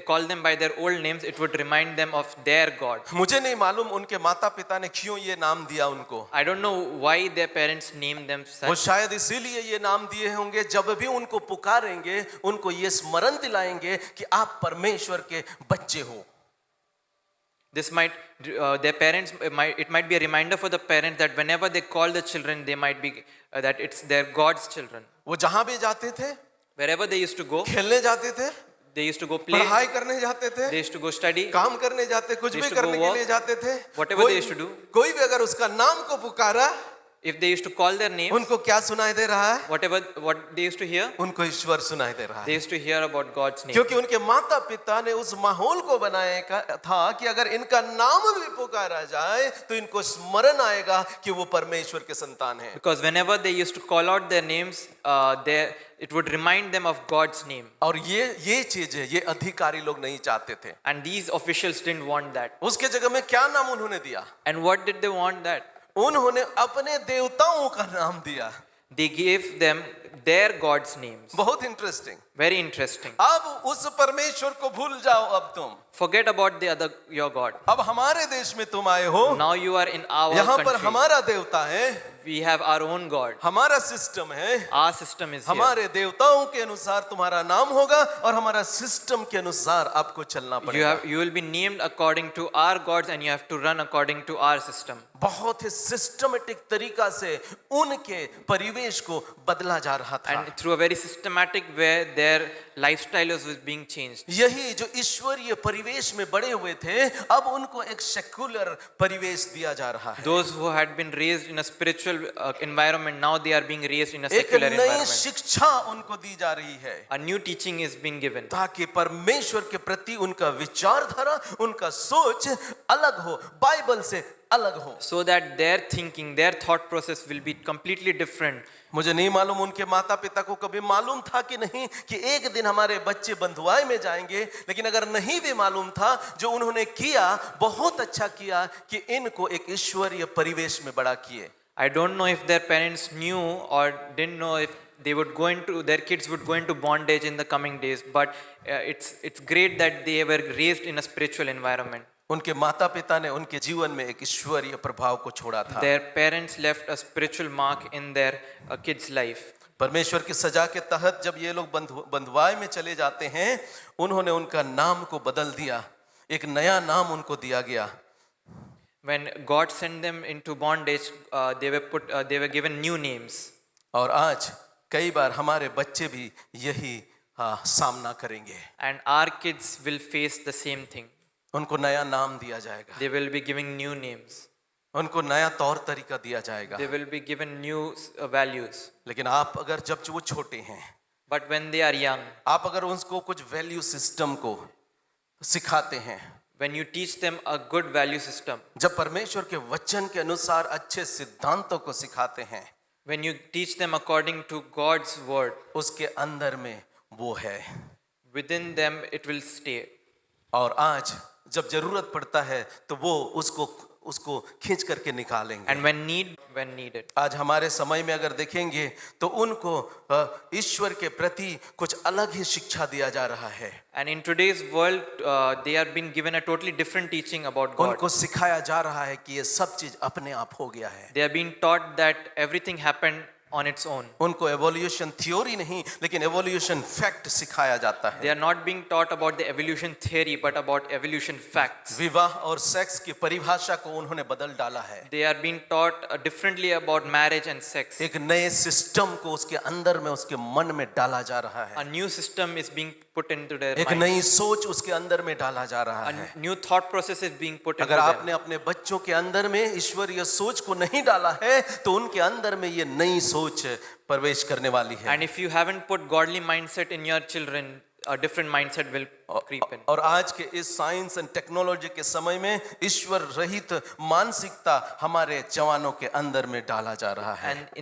call them by their old names, it would remind them of their God. मुझे नहीं मालूम उनके माता पिता ने क्यों ये नाम दिया उनको। I don't know why their parents named them वो such. शायद इसीलिए ये नाम दिए होंगे, जब भी उनको पुकारेंगे उनको ये स्मरण दिलाएंगे कि आप परमेश्वर के बच्चे हो। This might their parents it might be a reminder for the parents that whenever they call the children, they might be that it's their God's children. वो जहां भी जाते थे, Wherever they used to go, खेलने जाते थे, they used to go play. पढ़ाई करने जाते थे, They used to go study. काम करने जाते, कुछ They भी used to go करने के work. लिए जाते थे। Whatever they used to do. कोई भी अगर उसका नाम को पुकारा, If they used to call their names, उनको क्या सुनाई दे रहा है? what they used to hear, उनको ईश्वर सुनाई दे रहा they है। used to hear about God's name. क्योंकि उनके माता पिता ने उस माहौल को बनाया था कि अगर इनका नाम भी पुकारा जाए तो इनको स्मरण आएगा कि वो परमेश्वर के संतान हैं। Because whenever they used to call out their names, it would remind them of God's name. और ये चीज है, ये अधिकारी लोग नहीं चाहते थे। And these officials didn't want that. उसके जगह में क्या नाम उन्होंने दिया? And what did they want that? उन्होंने अपने देवताओं का नाम दिया। They gave them their God's names. बहुत इंटरेस्टिंग। Very interesting. अब उस परमेश्वर को भूल जाओ, अब तुम Forget about your God. अब हमारे देश में तुम आए हो, Now you are in our यहाँ पर country. हमारा देवता है, We have our own God. हमारा सिस्टम है, Our system is here. हमारे देवताओं के अनुसार तुम्हारा नाम होगा और हमारा सिस्टम के अनुसार आपको चलना पड़ेगा। You will be named according to our gods and you have to run according to our system. बहुत ही सिस्टमेटिक तरीका से उनके परिवेश को बदला जा रहा था। And through a very systematic way, their lifestyle was being changed. यही जो ईश्वरीय परिवेश में बड़े हुए थे, अब उनको एक सेक्युलर परिवेश दिया जा रहा है। Those who had been raised in a spiritual environment, now they are being raised in a एक secular नई environment. शिक्षा उनको दी जा रही है A new teaching is being given. ताकि परमेश्वर के प्रति उनका विचारधारा, उनका सोच अलग हो, बाइबल से अलग हो। So that their thinking, their thought process will be completely different. मुझे नहीं मालूम उनके माता पिता को कभी मालूम था कि नहीं कि एक दिन हमारे बच्चे बंधुआई में जाएंगे, लेकिन अगर नहीं भी मालूम था, जो उन्होंने किया बहुत अच्छा किया कि इनको एक ईश्वरीय परिवेश में बड़ा किए। I don't know if their parents knew or didn't know if they would go into their kids would go into bondage in the coming days, but it's great that they were raised in a spiritual environment. उनके माता पिता ने उनके जीवन में एक ईश्वरीय प्रभाव को छोड़ा था। Their parents left a spiritual mark in their kids' life. परमेश्वर की सजा के तहत जब ये लोग बंधुआई में चले जाते हैं, उन्होंने उनका नाम को बदल दिया, एक नया नाम उनको दिया गया। When God sent them into bondage, they were given new names. और आज कई बार हमारे बच्चे भी यही सामना करेंगे। And our kids will face the same thing. उनको नया नाम दिया जाएगा, They will be giving new names. उनको नया तौर तरीका दिया जाएगा। They will be given new values. लेकिन आप अगर जब वो छोटे हैं, But when they are young, आप अगर उनको कुछ वैल्यू सिस्टम को सिखाते हैं, when you teach them a good value system, जब परमेश्वर के वचन के अनुसार अच्छे सिद्धांतों को सिखाते हैं, when you teach them according to God's word, उसके अंदर में वो है। within them it will stay. और आज जब जरूरत पड़ता है तो वो उसको खींच करके निकालेंगे। And when needed. आज हमारे समय में अगर देखेंगे तो उनको ईश्वर के प्रति कुछ अलग ही शिक्षा दिया जा रहा है। And in today's world, they are being given a totally different teaching about God. उनको सिखाया जा रहा है कि ये सब चीज अपने आप हो गया है। They are being taught that everything happened on its own. उनको एवोल्यूशन थ्योरी नहीं लेकिन एवोल्यूशन फैक्ट सिखाया जाता They है। are not being taught about the evolution theory, but about evolution facts. विवाह और सेक्स की परिभाषा को उन्होंने बदल डाला है। They are being taught differently about marriage and sex. एक नए सिस्टम को उसके अंदर में उसके मन में डाला जा रहा A है। new system is being put into their एक नई minds. सोच उसके अंदर में डाला जा रहा है। A new thought process is being put into अगर them. आपने अपने बच्चों के अंदर में ईश्वरीय सोच को नहीं डाला है तो उनके अंदर में ये नई सोच प्रवेश करने वाली है। And if you haven't put godly mindset in your children, a different mindset will creep in. और आज के इस साइंस एंड टेक्नोलॉजी के समय में ईश्वर रहित मानसिकता हमारे जवानों के अंदर में डाला जा रहा है। And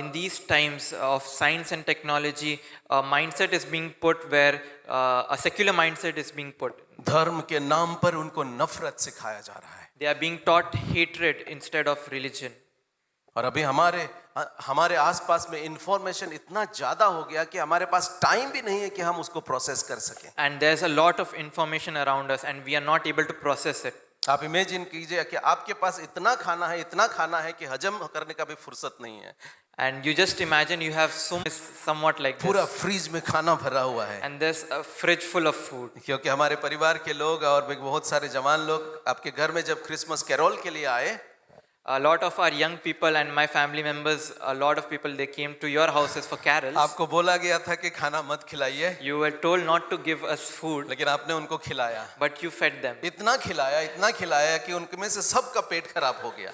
in these times of science and technology, a mindset is being put where a secular mindset is being put. धर्म के नाम पर उनको नफरत सिखाया जा रहा है। They are being taught hatred instead of religion. और अभी हमारे आसपास में इंफॉर्मेशन इतना ज्यादा हो गया कि हमारे पास टाइम भी नहीं है कि हम उसको प्रोसेस कर सकें। And there's a lot of information around us and we are not able to process it. आप इमेजिन कीजिए कि आपके पास इतना खाना है कि हजम करने का भी फुर्सत नहीं है। And you just imagine you have somewhat like पूरा this. फ्रिज में खाना भरा हुआ है। And there's a fridge full of food. क्योंकि हमारे परिवार के लोग और भी बहुत सारे जवान लोग आपके घर में जब क्रिसमस कैरोल के लिए आए A lot of our young people and my family members, a lot of people, they came to your houses for carols. आपको बोला गया था कि खाना मत खिलाइए, You were told not to give us food, लेकिन आपने उनको खिलाया। but you fed them. इतना खिलाया कि उनके में से सबका पेट खराब हो गया।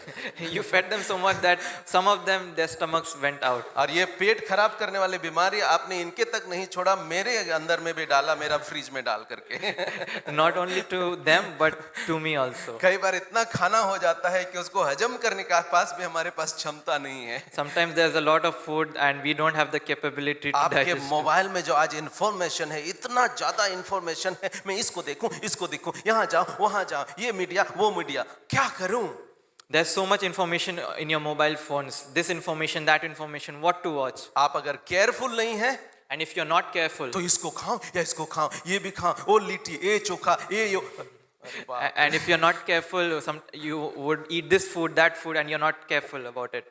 You fed them so much that some of them, their stomachs went out. और ये पेट खराब करने वाली बीमारी आपने इनके तक नहीं छोड़ा, मेरे अंदर में भी डाला, मेरा फ्रिज में डाल करके। Not only to them, but to me also. कई बार इतना खाना हो जाता है कि उसको हजम करने का पास भी हमारे पास क्षमता नहीं है। Sometimes there's a lot of food and we don't have the capability to आपके digest it. मोबाइल में जो आज इंफॉर्मेशन है, इतना ज्यादा इंफॉर्मेशन है, मैं इसको देखूं, यहाँ जाऊं, वहां जाऊं, ये मीडिया, वो मीडिया, क्या करूं? There's so much information in your mobile phones. This information, that information, what to watch. आप अगर केयरफुल नहीं है And if you're not careful, तो इसको खाओ या इसको खाओ, ये भी खाओ, वो लिट्टी, ये चोखा, ये यो। and if you're not careful, you would eat this food, that food, and you're not careful about it.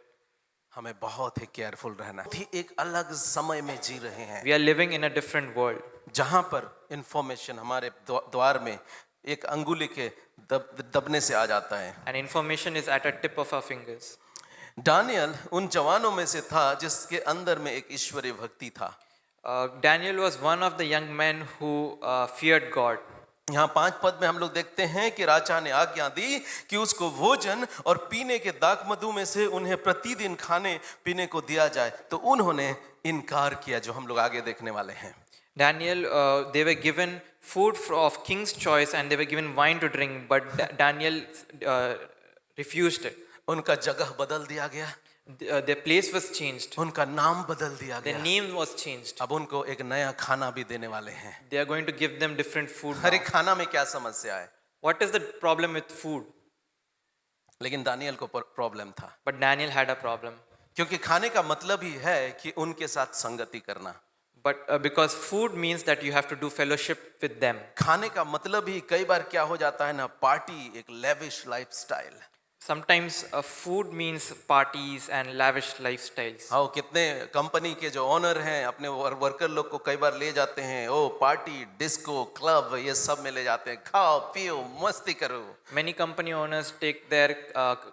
हमें बहुत ही केयरफुल रहना है। एक अलग समय में जी रहे हैं We are living in a different world. जहां पर इंफॉर्मेशन हमारे द्वार में एक अंगुली के दबने से आ जाता है। And information is at a tip of our fingers. Daniel उन जवानों में से था जिसके अंदर में एक ईश्वरीय भक्ति था। Daniel was one of the young men who feared God. यहाँ 5 पद में हम लोग देखते हैं कि राजा ने आज्ञा दी कि उसको भोजन और पीने के दाखमधु में से उन्हें प्रतिदिन खाने पीने को दिया जाए, तो उन्होंने इनकार किया, जो हम लोग आगे देखने वाले हैं। Daniel, they were given food of king's choice and they were given wine to drink, but Daniel refused it. उनका जगह बदल दिया गया, Their place was changed. उनका नाम बदल दिया Their गया। name was changed. अब उनको एक नया खाना भी देने वाले हैं। They are going to give them different food. अरे now. खाना में क्या समस्या है? What is the problem with food? लेकिन दानियल को प्रॉब्लम था, But Daniel had a problem. क्योंकि खाने का मतलब ही है कि उनके साथ संगति करना। But because food means that you have to do fellowship with them. खाने का मतलब ही कई बार क्या हो जाता है ना, पार्टी, एक lavish lifestyle. Sometimes food means parties and lavish lifestyles. हाँ, कितने कंपनी के जो ओनर हैं अपने वर्कर लोग को कई बार ले जाते हैं, ओ पार्टी, डिस्को, क्लब, ये सब में ले जाते हैं, खाओ पियो मस्ती करो। Many company owners take their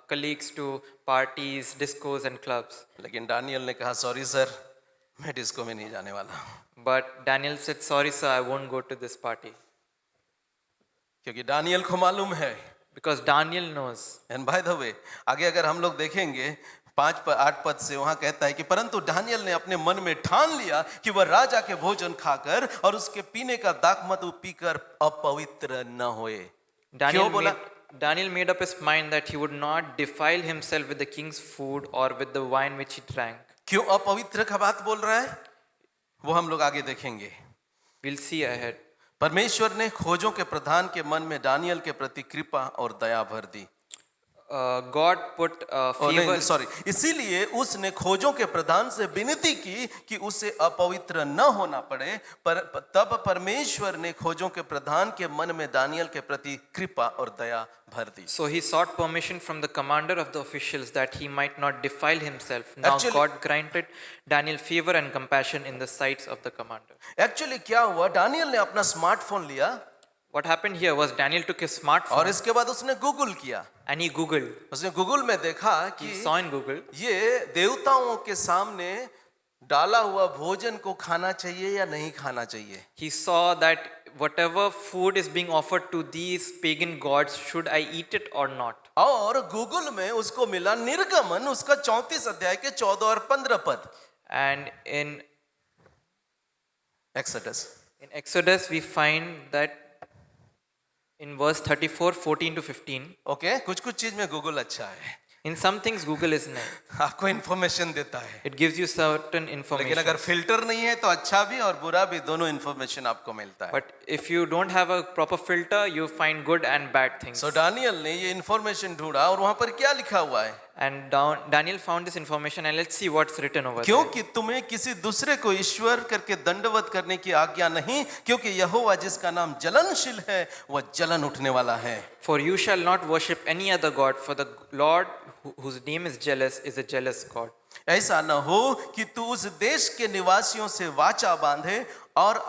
colleagues to parties, discos and clubs. लेकिन दानियल ने कहा, सॉरी सर, मैं डिस्को में नहीं जाने वाला, But Daniel said, sorry sir, I won't go to this party. क्योंकि दानियल को मालूम है। Because Daniel knows. And by the way, आगे अगर हम लोग देखेंगे 8 पद से, वहां कहता है कि परंतु दानियल ने अपने मन में ठान लिया कि वह राजा के भोजन खाकर और उसके पीने का दाखमधु पीकर अपवित्र न होए। क्यों बोला? Daniel made up his mind that he would not defile himself with the king's food or with the wine which he drank. क्यों अपवित्र का बात बोल रहा है, वो हम लोग आगे देखेंगे। We'll see ahead. परमेश्वर ने खोजों के प्रधान के मन में दानियल के प्रति कृपा और दया भर दी। God put और favor. नहीं, सॉरी, इसीलिए उसने खोजों के प्रधान से विनती की कि उसे अपवित्र न होना पड़े, पर तब परमेश्वर ने खोजों के प्रधान के मन में दानियल के प्रति कृपा और दया भर दी। So he sought permission from the commander of the officials that he might not defile himself. Now Actually- God granted Daniel favor and compassion in the sights of the commander. Actually क्या हुआ, Daniel ने अपना smartphone लिया What happened here was Daniel took his और smartphone इसके बाद उसने Google किया। and he googled. उसने गूगल में देखा He कि saw in Google ये देवताओं के सामने डाला हुआ भोजन को खाना चाहिए या नहीं खाना चाहिए। he saw that whatever food is being offered to these pagan gods, should I eat it or not? और गूगल में उसको मिला निर्गमन उसका 34 अध्याय के 14 और 15 पद। And in exodus Exodus we find that in verse 34, 14 to 15, okay, कुछ कुछ चीज में गूगल अच्छा है, in some things Google is nice. आपको इंफॉर्मेशन देता है, It gives you certain लेकिन information. अगर फिल्टर नहीं है तो अच्छा भी और बुरा भी दोनों इंफॉर्मेशन आपको मिलता है। But if you don't have a proper filter, you find good and bad things. So Daniel ने ये इंफॉर्मेशन ढूंढा और वहां पर क्या लिखा हुआ है, And Daniel found this information, and let's see what's written over there. क्योंकि तुम्हें किसी दूसरे को ईश्वर करके दंडवत करने की आज्ञा नहीं, क्योंकि यहोवा जिसका नाम जलनशील है वह जलन उठने वाला है। For you shall not worship any other god, for the Lord whose name is jealous is a jealous God. ऐसा न हो कि तू उस देश के निवासियों से वाचा बांधे और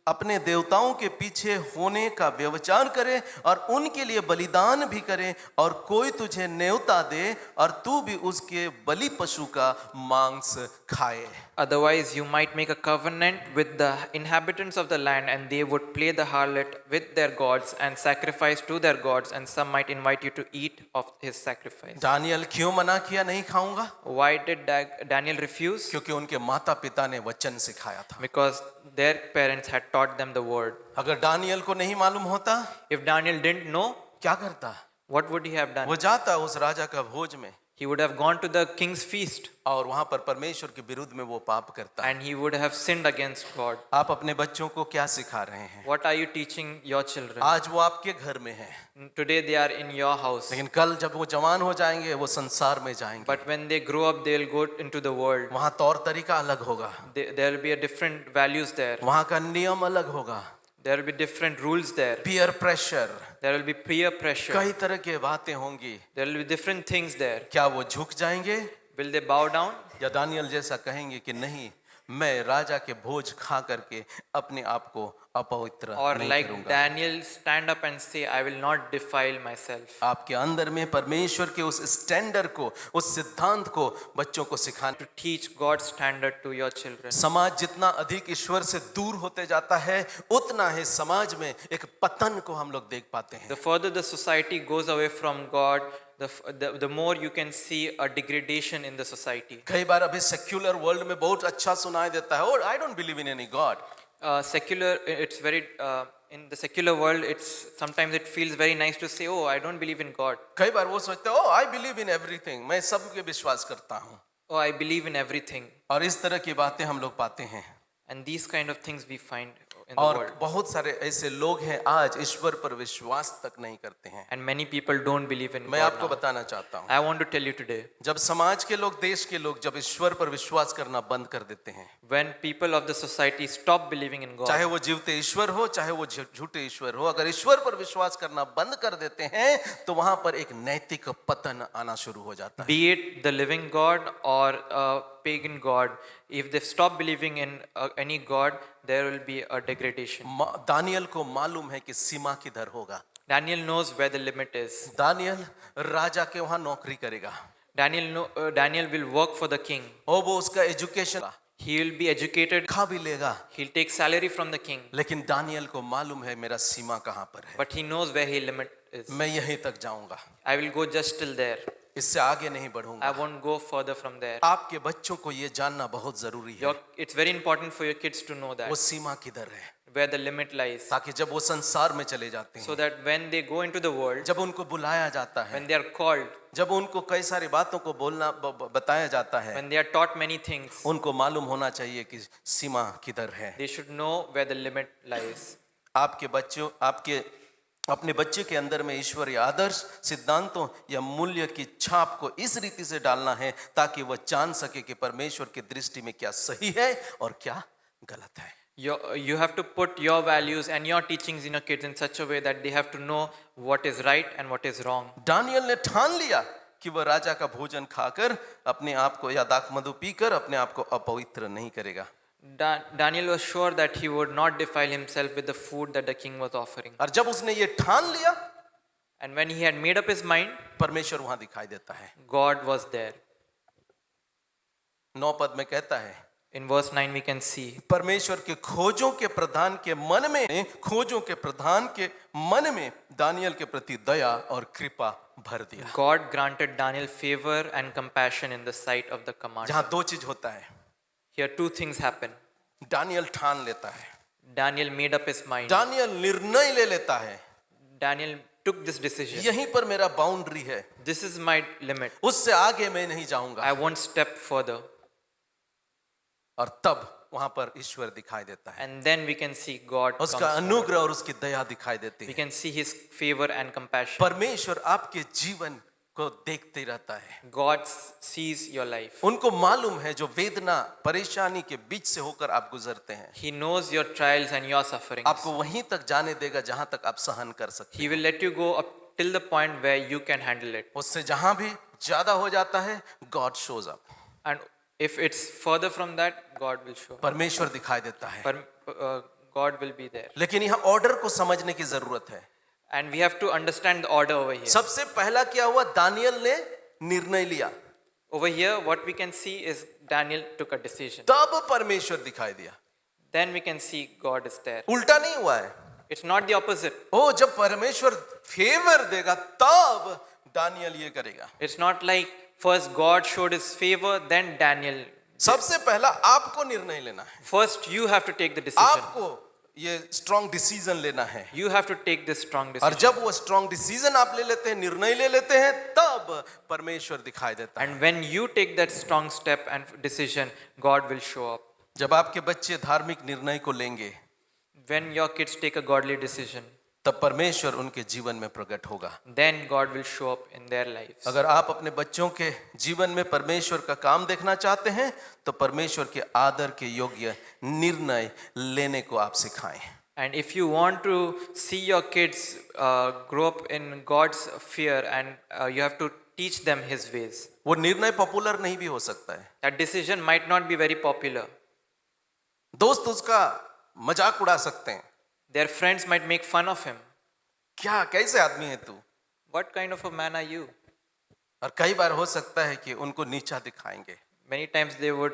अपने देवताओं के पीछे होने का व्यभिचार करे और उनके लिए बलिदान भी करे, और कोई तुझे न्योता दे और तू भी उसके बलि पशु का मांस खाए। Otherwise, you might make a covenant with the inhabitants of the land, and they would play the harlot with their gods and sacrifice to their gods, and some might invite you to eat of his sacrifice. Daniel क्यों मना किया नहीं खाऊंगा? Why did Daniel refuse? क्योंकि उनके माता पिता ने वचन सिखाया था। Because their parents had taught them the word. अगर दानियल को नहीं मालूम होता If Daniel didn't know, क्या करता? what would he have done? वो जाता उस राजा का भोज में He would have gone to the king's feast, और वहां पर परमेश्वर के विरुद्ध में वो पाप करता। and he would have sinned against God. आप अपने बच्चों को क्या सिखा रहे हैं? What are you teaching your children? आज वो आपके घर में है, Today they are in your house, लेकिन कल जब वो जवान हो जाएंगे वो संसार में जाएंगे, but when they grow up, they'll go into the world. वहां तौर तरीका अलग होगा, There will be a different values there. वहां का नियम अलग होगा, There will be different rules there. Peer pressure, There will be peer pressure. कई तरह की बातें होंगी। There will be different things there. क्या वो झुक जाएंगे Will they bow down? या दानियल जैसा कहेंगे कि नहीं, मैं राजा के भोज खा करके अपने आप को अपवित्र Or नहीं like करूंगा? Daniel, stand up and say, I will not defile myself. आपके अंदर में परमेश्वर के उस स्टैंडर्ड को, उस सिद्धांत को बच्चों को सिखाने। To teach God's standard to your children. समाज जितना अधिक ईश्वर से दूर होते जाता है उतना ही समाज में एक पतन को हम लोग देख पाते हैं। The further the society goes away from God, the more you can see a degradation in the society. कई बार अभी सेक्युलर वर्ल्ड में बहुत अच्छा सुनाई देता है, और I don't believe in any God. It's very in the secular world. It's sometimes it feels very nice to say, "Oh, I don't believe in God." कई बार वो सोचते हैं, ओ आई बिलीव इन एवरीथिंग, मैं सब के विश्वास करता हूँ, Oh, I believe in everything. और इस तरह की बातें हम लोग पाते हैं। And these kind of things we find in the और world. बहुत सारे ऐसे लोग हैं आज ईश्वर पर विश्वास तक नहीं करते हैं। And many people don't believe in मैं God आपको now. बताना चाहता हूँ, I want to tell you today, जब समाज के लोग, देश के लोग जब ईश्वर पर विश्वास करना बंद कर देते हैं, when people of the society stop believing in God, चाहे वो जीवते ईश्वर हो चाहे वो झूठे ईश्वर हो, अगर ईश्वर पर विश्वास करना बंद कर देते हैं तो वहां पर एक नैतिक पतन आना शुरू हो जाता है। be it the living God or a pagan God, if they stop believing in any God, there will be a degradation. Daniel को मालूम है कि सीमा किधर होगा। Daniel knows where the limit is. Daniel राजा के वहां नौकरी करेगा, Daniel will work for the king. और वो उसका education He will be educated. खा भी लेगा, He'll take salary from the king. लेकिन दानियल को मालूम है मेरा सीमा कहां पर है, But he knows where his limit is. मैं यहीं तक जाऊंगा, I will go just till there. इससे आगे नहीं I बढ़ूंगा। won't go further from there. आपके बच्चों को ये जानना बहुत जरूरी है It's very important for your kids to know वो that, सीमा किधर है, where the limit lies. ताकि जब वो संसार में चले जाते हैं, So that when they go into the world, जब उनको बुलाया जाता है, when they are called, जब उनको कई सारी बातों को बोलना बताया जाता है, when they are taught many things, उनको मालूम होना चाहिए कि सीमा किधर है। they should know where the limit lies. आपके अपने बच्चे के अंदर में ईश्वरीय आदर्श, सिद्धांतों या मूल्य की छाप को इस रीति से डालना है ताकि वह जान सके कि परमेश्वर की दृष्टि में क्या सही है और क्या गलत है। You have to put your values and your teachings in your kids in such a way that they have to know what is right and what is wrong. Daniel ने ठान लिया कि वह राजा का भोजन खाकर अपने आप को या दाखमधु पीकर अपने आप को अपवित्र नहीं करेगा। Daniel was sure that he would not defile himself with the food that the king was offering. और जब उसने ये ठान लिया, And when he had made up his mind, परमेश्वर वहां दिखाई देता है। God was there. 9 पद में कहता है, In verse 9 we can see, परमेश्वर के खोजों के प्रधान के मन में दानियल के प्रति दया और कृपा भर दिया। God granted Daniel favor and compassion in the sight of the commander. जहां 2 चीज होता है, Here 2 things happen. दानियल ठान लेता है, Daniel made up his mind. Daniel निर्णय ले लेता है, Daniel took this decision. यहीं पर मेरा बाउंड्री है, This is my limit. उससे आगे मैं नहीं जाऊंगा। I won't step further. और तब वहां पर ईश्वर दिखाई देता है, And then we can see God comes उसका forward. अनुग्रह और उसकी दया दिखाई देती We है। can see his favor and compassion. परमेश्वर आपके जीवन को देखते रहता है। God sees your life. उनको मालूम है जो वेदना परेशानी के बीच से होकर आप गुजरते हैं, He knows your trials and your sufferings. आपको वहीं तक जाने देगा जहां तक आप सहन कर सकते He will let you go up till the point where you can handle it. हैं। उससे जहां भी ज्यादा हो जाता है, God shows up, And if it's further from that, God will show. परमेश्वर दिखाई देता है। God will be there. लेकिन यहाँ ऑर्डर को समझने की जरूरत है। And we have to understand the order over here. सबसे पहला क्या हुआ, दानियल ने निर्णय लिया, Over here, what we can see is Daniel took a decision. तब परमेश्वर दिखाई दिया। Then we can see God is there. उल्टा नहीं हुआ है, It's not the opposite. ओ जब परमेश्वर फेवर देगा तब दानियल ये करेगा। It's not like first God showed his favor, then Daniel. सबसे पहला आपको निर्णय लेना है, First, you have to take the decision. आपको ये स्ट्रॉन्ग डिसीजन लेना है। You have to take this strong और decision. जब वो स्ट्रॉन्ग डिसीजन आप ले लेते हैं, निर्णय ले लेते हैं, तब परमेश्वर दिखाई देता है। And when you take that strong step and decision, God will show up. जब आपके बच्चे धार्मिक निर्णय को लेंगे, When your kids take a godly decision, तब परमेश्वर उनके जीवन में प्रकट होगा। then God will show up in their lives. अगर आप अपने बच्चों के जीवन में परमेश्वर का काम देखना चाहते हैं, तो परमेश्वर के आदर के योग्य निर्णय लेने को आप सिखाएं। And if you want to see your kids grow up in God's fear, and you have to teach them His ways. वो निर्णय पॉपुलर नहीं भी हो सकता है, That decision might not be very popular. दोस्त उसका मजाक उड़ा सकते हैं, Their friends might make fun of him. क्या कैसे आदमी है तू, What kind of a man are you? और कई बार हो सकता है कि उनको नीचा दिखाएंगे। Many times they would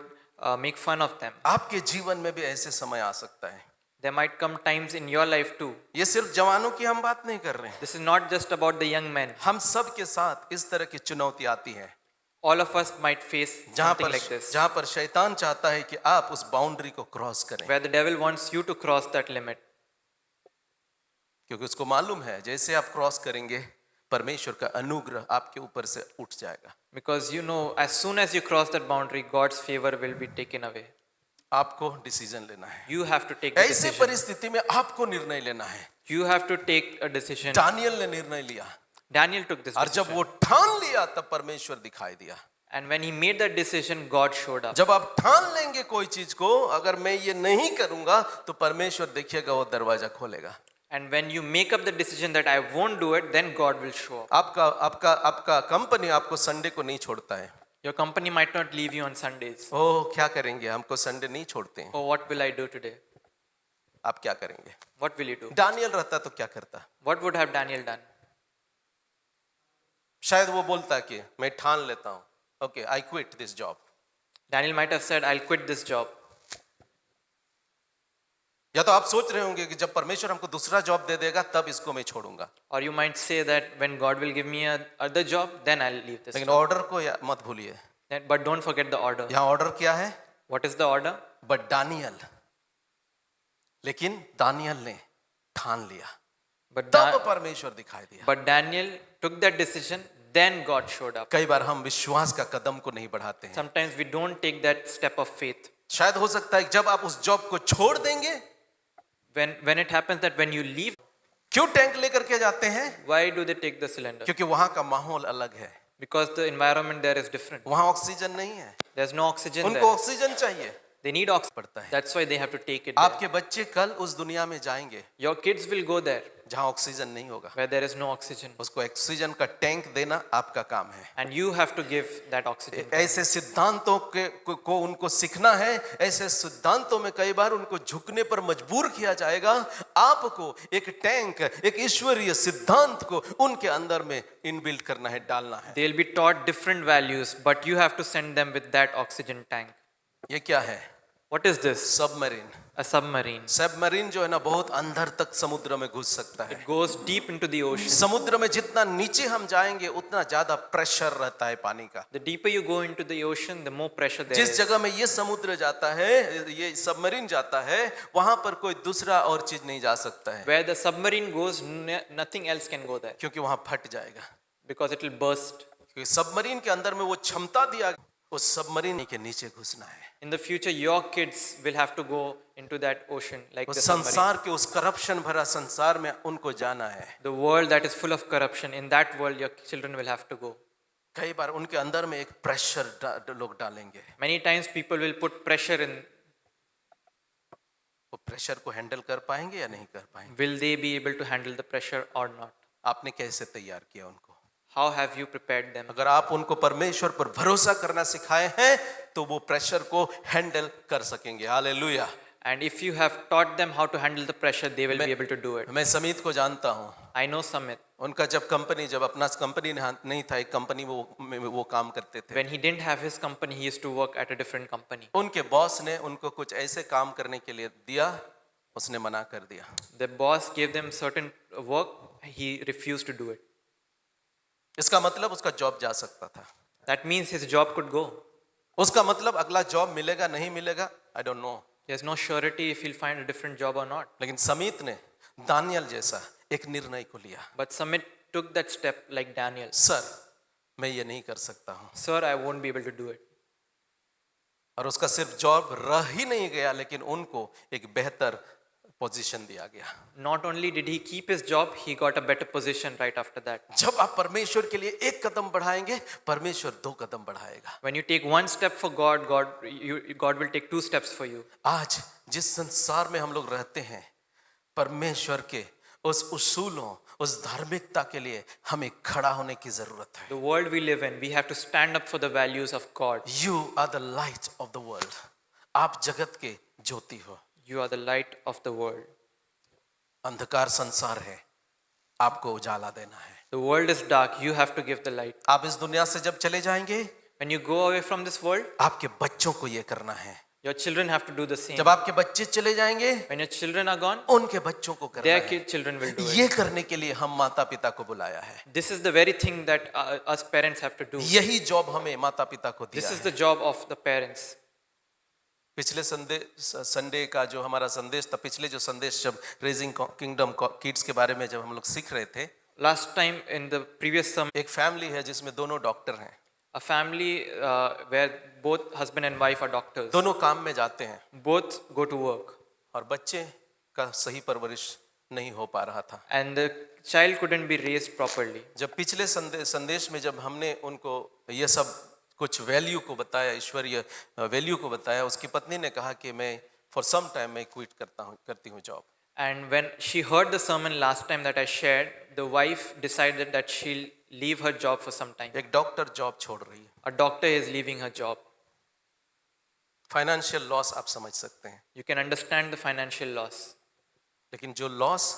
make fun of them. आपके जीवन में भी ऐसे समय आ सकता है। There might come times in your life too. ये सिर्फ जवानों की हम बात नहीं कर रहे हैं, This is not just about the young men. हम सब के साथ इस तरह की चुनौती आती है, All of us might face something like this, जहां पर शैतान चाहता है कि आप उस बाउंड्री को क्रॉस करें, where the devil wants you to cross that limit. क्योंकि उसको मालूम है जैसे आप क्रॉस करेंगे, परमेश्वर का अनुग्रह आपके ऊपर से उठ जाएगा। Because you know, as soon as you cross that boundary, God's favor will be taken away. आपको डिसीजन लेना है, You have to take a ऐसे decision. परिस्थिति में आपको निर्णय लेना है। You have to take a decision. Daniel ने निर्णय लिया, Daniel took this और जब decision. वो ठान लिया तब परमेश्वर दिखाई दिया। And when he made that decision, God showed up. जब आप ठान लेंगे कोई चीज को, अगर मैं ये नहीं करूंगा तो परमेश्वर देखिएगा वो दरवाजा खोलेगा। And when you make up the decision that I won't do it, then God will show up. आपका कंपनी आपको संडे को नहीं छोड़ता है। Your company might not leave you on Sundays. ओह क्या करेंगे, हमको संडे नहीं छोड़ते हैं, Oh, what will I do today? आप क्या करेंगे? What will you do? Daniel रहता तो क्या करता? What would have Daniel done? शायद वो बोलता कि मैं ठान लेता हूँ, okay I quit this job. Daniel might have said, I'll quit this job. या तो आप सोच रहे होंगे कि जब परमेश्वर हमको दूसरा जॉब दे देगा तब इसको मैं छोड़ूंगा, Or you might say that when God will give me another job, then I'll leave this लेकिन job. ऑर्डर को मत भूलिए। But don't forget the order. यहाँ ऑर्डर क्या है? What is the order? But Daniel, लेकिन दानियल ने ठान लिया, But, तब परमेश्वर दिखाई दिया। but Daniel took that decision, then God showed up. कई बार हम विश्वास का कदम को नहीं बढ़ाते हैं। Sometimes we don't take that step of faith. शायद हो सकता है कि जब आप उस जॉब को छोड़ देंगे, When it happens that when you leave, क्यों टैंक लेकर के जाते हैं? why do they take the cylinder? क्योंकि वहां का माहौल अलग है, Because the environment there is different. वहां ऑक्सीजन नहीं है, There's no oxygen उनको there. ऑक्सीजन चाहिए They need oxygen. पड़ता है। That's why they have to take it there. आपके बच्चे कल उस दुनिया में जाएंगे Your kids will go there जहां ऑक्सीजन नहीं होगा, where there is no oxygen. उसको ऑक्सीजन का टैंक देना आपका काम है। And you have to give that oxygen. ऐसे सिद्धांतों को उनको सीखना है, ऐसे सिद्धांतों में कई बार उनको झुकने पर मजबूर किया जाएगा। आपको एक टैंक, एक ईश्वरीय सिद्धांत को उनके अंदर में इनबिल्ट करना है, डालना है। They'll be taught different values, but you have to send them with that oxygen tank. ये क्या है? What is this? Submarine. A submarine. Submarine जो है ना, बहुत अंदर तक समुद्र में घुस सकता है। It goes deep into the ocean. समुद्र में जितना नीचे हम जाएंगे उतना ज्यादा प्रेशर रहता है पानी का। The deeper you go into the ocean, the more pressure there जिस is. जगह में ये समुद्र जाता है, ये सबमरीन जाता है, वहां पर कोई दूसरा और चीज नहीं जा सकता है, Where the submarine goes, nothing else can go there क्योंकि वहां फट जाएगा। because it will burst. क्योंकि सबमरीन के अंदर में वो क्षमता दिया, उस सबमरीन के नीचे घुसना है। In the future, your kids will have to go into that ocean like उस the submarine. संसार के उस करप्शन भरा संसार में उनको जाना है। The world that is full of corruption, in that world, your children will have to go. कई बार उनके अंदर में एक प्रेशर लोग डालेंगे, Many times, people will put pressure in. वो प्रेशर को हैंडल कर पाएंगे या नहीं कर पाएंगे? Will they be able to handle the pressure or not? आपने कैसे तैयार किया उनको? How have you prepared them? अगर आप उनको परमेश्वर पर भरोसा करना सिखाए हैं तो वो प्रेशर को हैंडल कर सकेंगे। Hallelujah. And if you have taught them how to handle the pressure, they will be able to do it. मैं समीत को जानता हूँ। I know Samit. उनका जब अपना कंपनी नहीं था, एक कंपनी वो काम करते थे। When he didn't have his company, he used to work at a different company. उनके बॉस ने उनको कुछ ऐसे काम करने के लिए दिया, उसने मना कर दिया। The boss gave them certain work, he refused to do it. इसका मतलब उसका जॉब जा सकता था। That means his job could go. उसका मतलब अगला जॉब मिलेगा नहीं मिलेगा, I don't know. There's no surety if he'll find a different job or not. लेकिन समीत ने दानियल जैसा एक निर्णय को लिया। But Samit took that step like Daniel. Sir, मैं ये नहीं कर सकता हूँ। Sir, I won't be able to do it. और उसका सिर्फ जॉब रह ही नहीं गया, लेकिन उनको एक बेहतर पोजीशन दिया गया। Not only did he keep his job, he got a better position right after that. जब आप परमेश्वर के लिए एक कदम बढ़ाएंगे, परमेश्वर 2 कदम बढ़ाएगा। When you take one step for God, God will take 2 steps for you. आज जिस संसार में हम लोग रहते हैं, परमेश्वर के उस उसूलों, उस धार्मिकता के लिए हमें खड़ा होने की जरूरत है। The world we live in, we have to stand up for the values of God. You are the light of the world. आप जगत के ज्योति हो। You are the light of the world. अंधकार संसार है, आपको उजाला देना है। The world is dark, you have to give the light. आप इस दुनिया से जब चले जाएंगे, When you go away from this world, आपके बच्चों को ये करना है। your children have to do the same. जब आपके बच्चे चले जाएंगे, When your children are gone, उनके बच्चों को करना their है। children will do it. ये करने के लिए हम माता पिता को बुलाया है। This is the very thing that us parents have to do. यही जॉब हमें माता पिता को दिया This is है। the job of the parents. पिछले संडे का जो हमारा संदेश था, पिछले जो संदेश जब रेजिंग किंगडम किड्स के बारे में जब हम लोग सीख रहे थे, Last time in the previous sermon, एक फैमिली है जिसमें दोनों डॉक्टर हैं, a family where both husband and wife are doctors. दोनों काम में जाते हैं Both go to work. और बच्चे का सही परवरिश नहीं हो पा रहा था। And the child couldn't be raised properly. जब पिछले संदेश में जब हमने उनको ये सब कुछ वैल्यू को बताया, ईश्वरीय वैल्यू को बताया, उसकी पत्नी ने कहा कि मैं फॉर सम टाइम मैं क्विट करती हूँ job. And when she heard the sermon last time that I shared, the wife decided that she'll leave her job for some time. एक डॉक्टर जॉब छोड़ रही है। A doctor is leaving her job. Financial loss आप समझ सकते हैं, You can understand the financial loss. लेकिन जो लॉस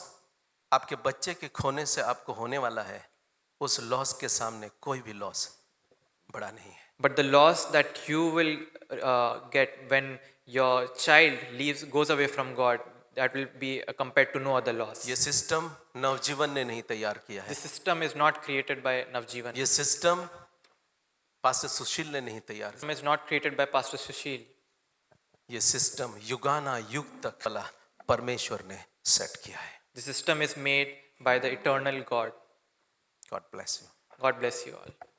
आपके बच्चे के खोने से आपको होने वाला है, उस लॉस के सामने कोई भी लॉस बड़ा नहीं है। But the loss that you will get when your child goes away from God, that will be compared to no other loss. ये सिस्टम नवजीवन ने नहीं तैयार किया है। This system is not created by Navjeevan. ये सिस्टम पास्टर सुशील ने नहीं तैयार System is not created by Pastor Sushil. ये सिस्टम युगाना युग तक वाला परमेश्वर ने सेट किया है। The system is made by the eternal God. God bless you. God bless you all.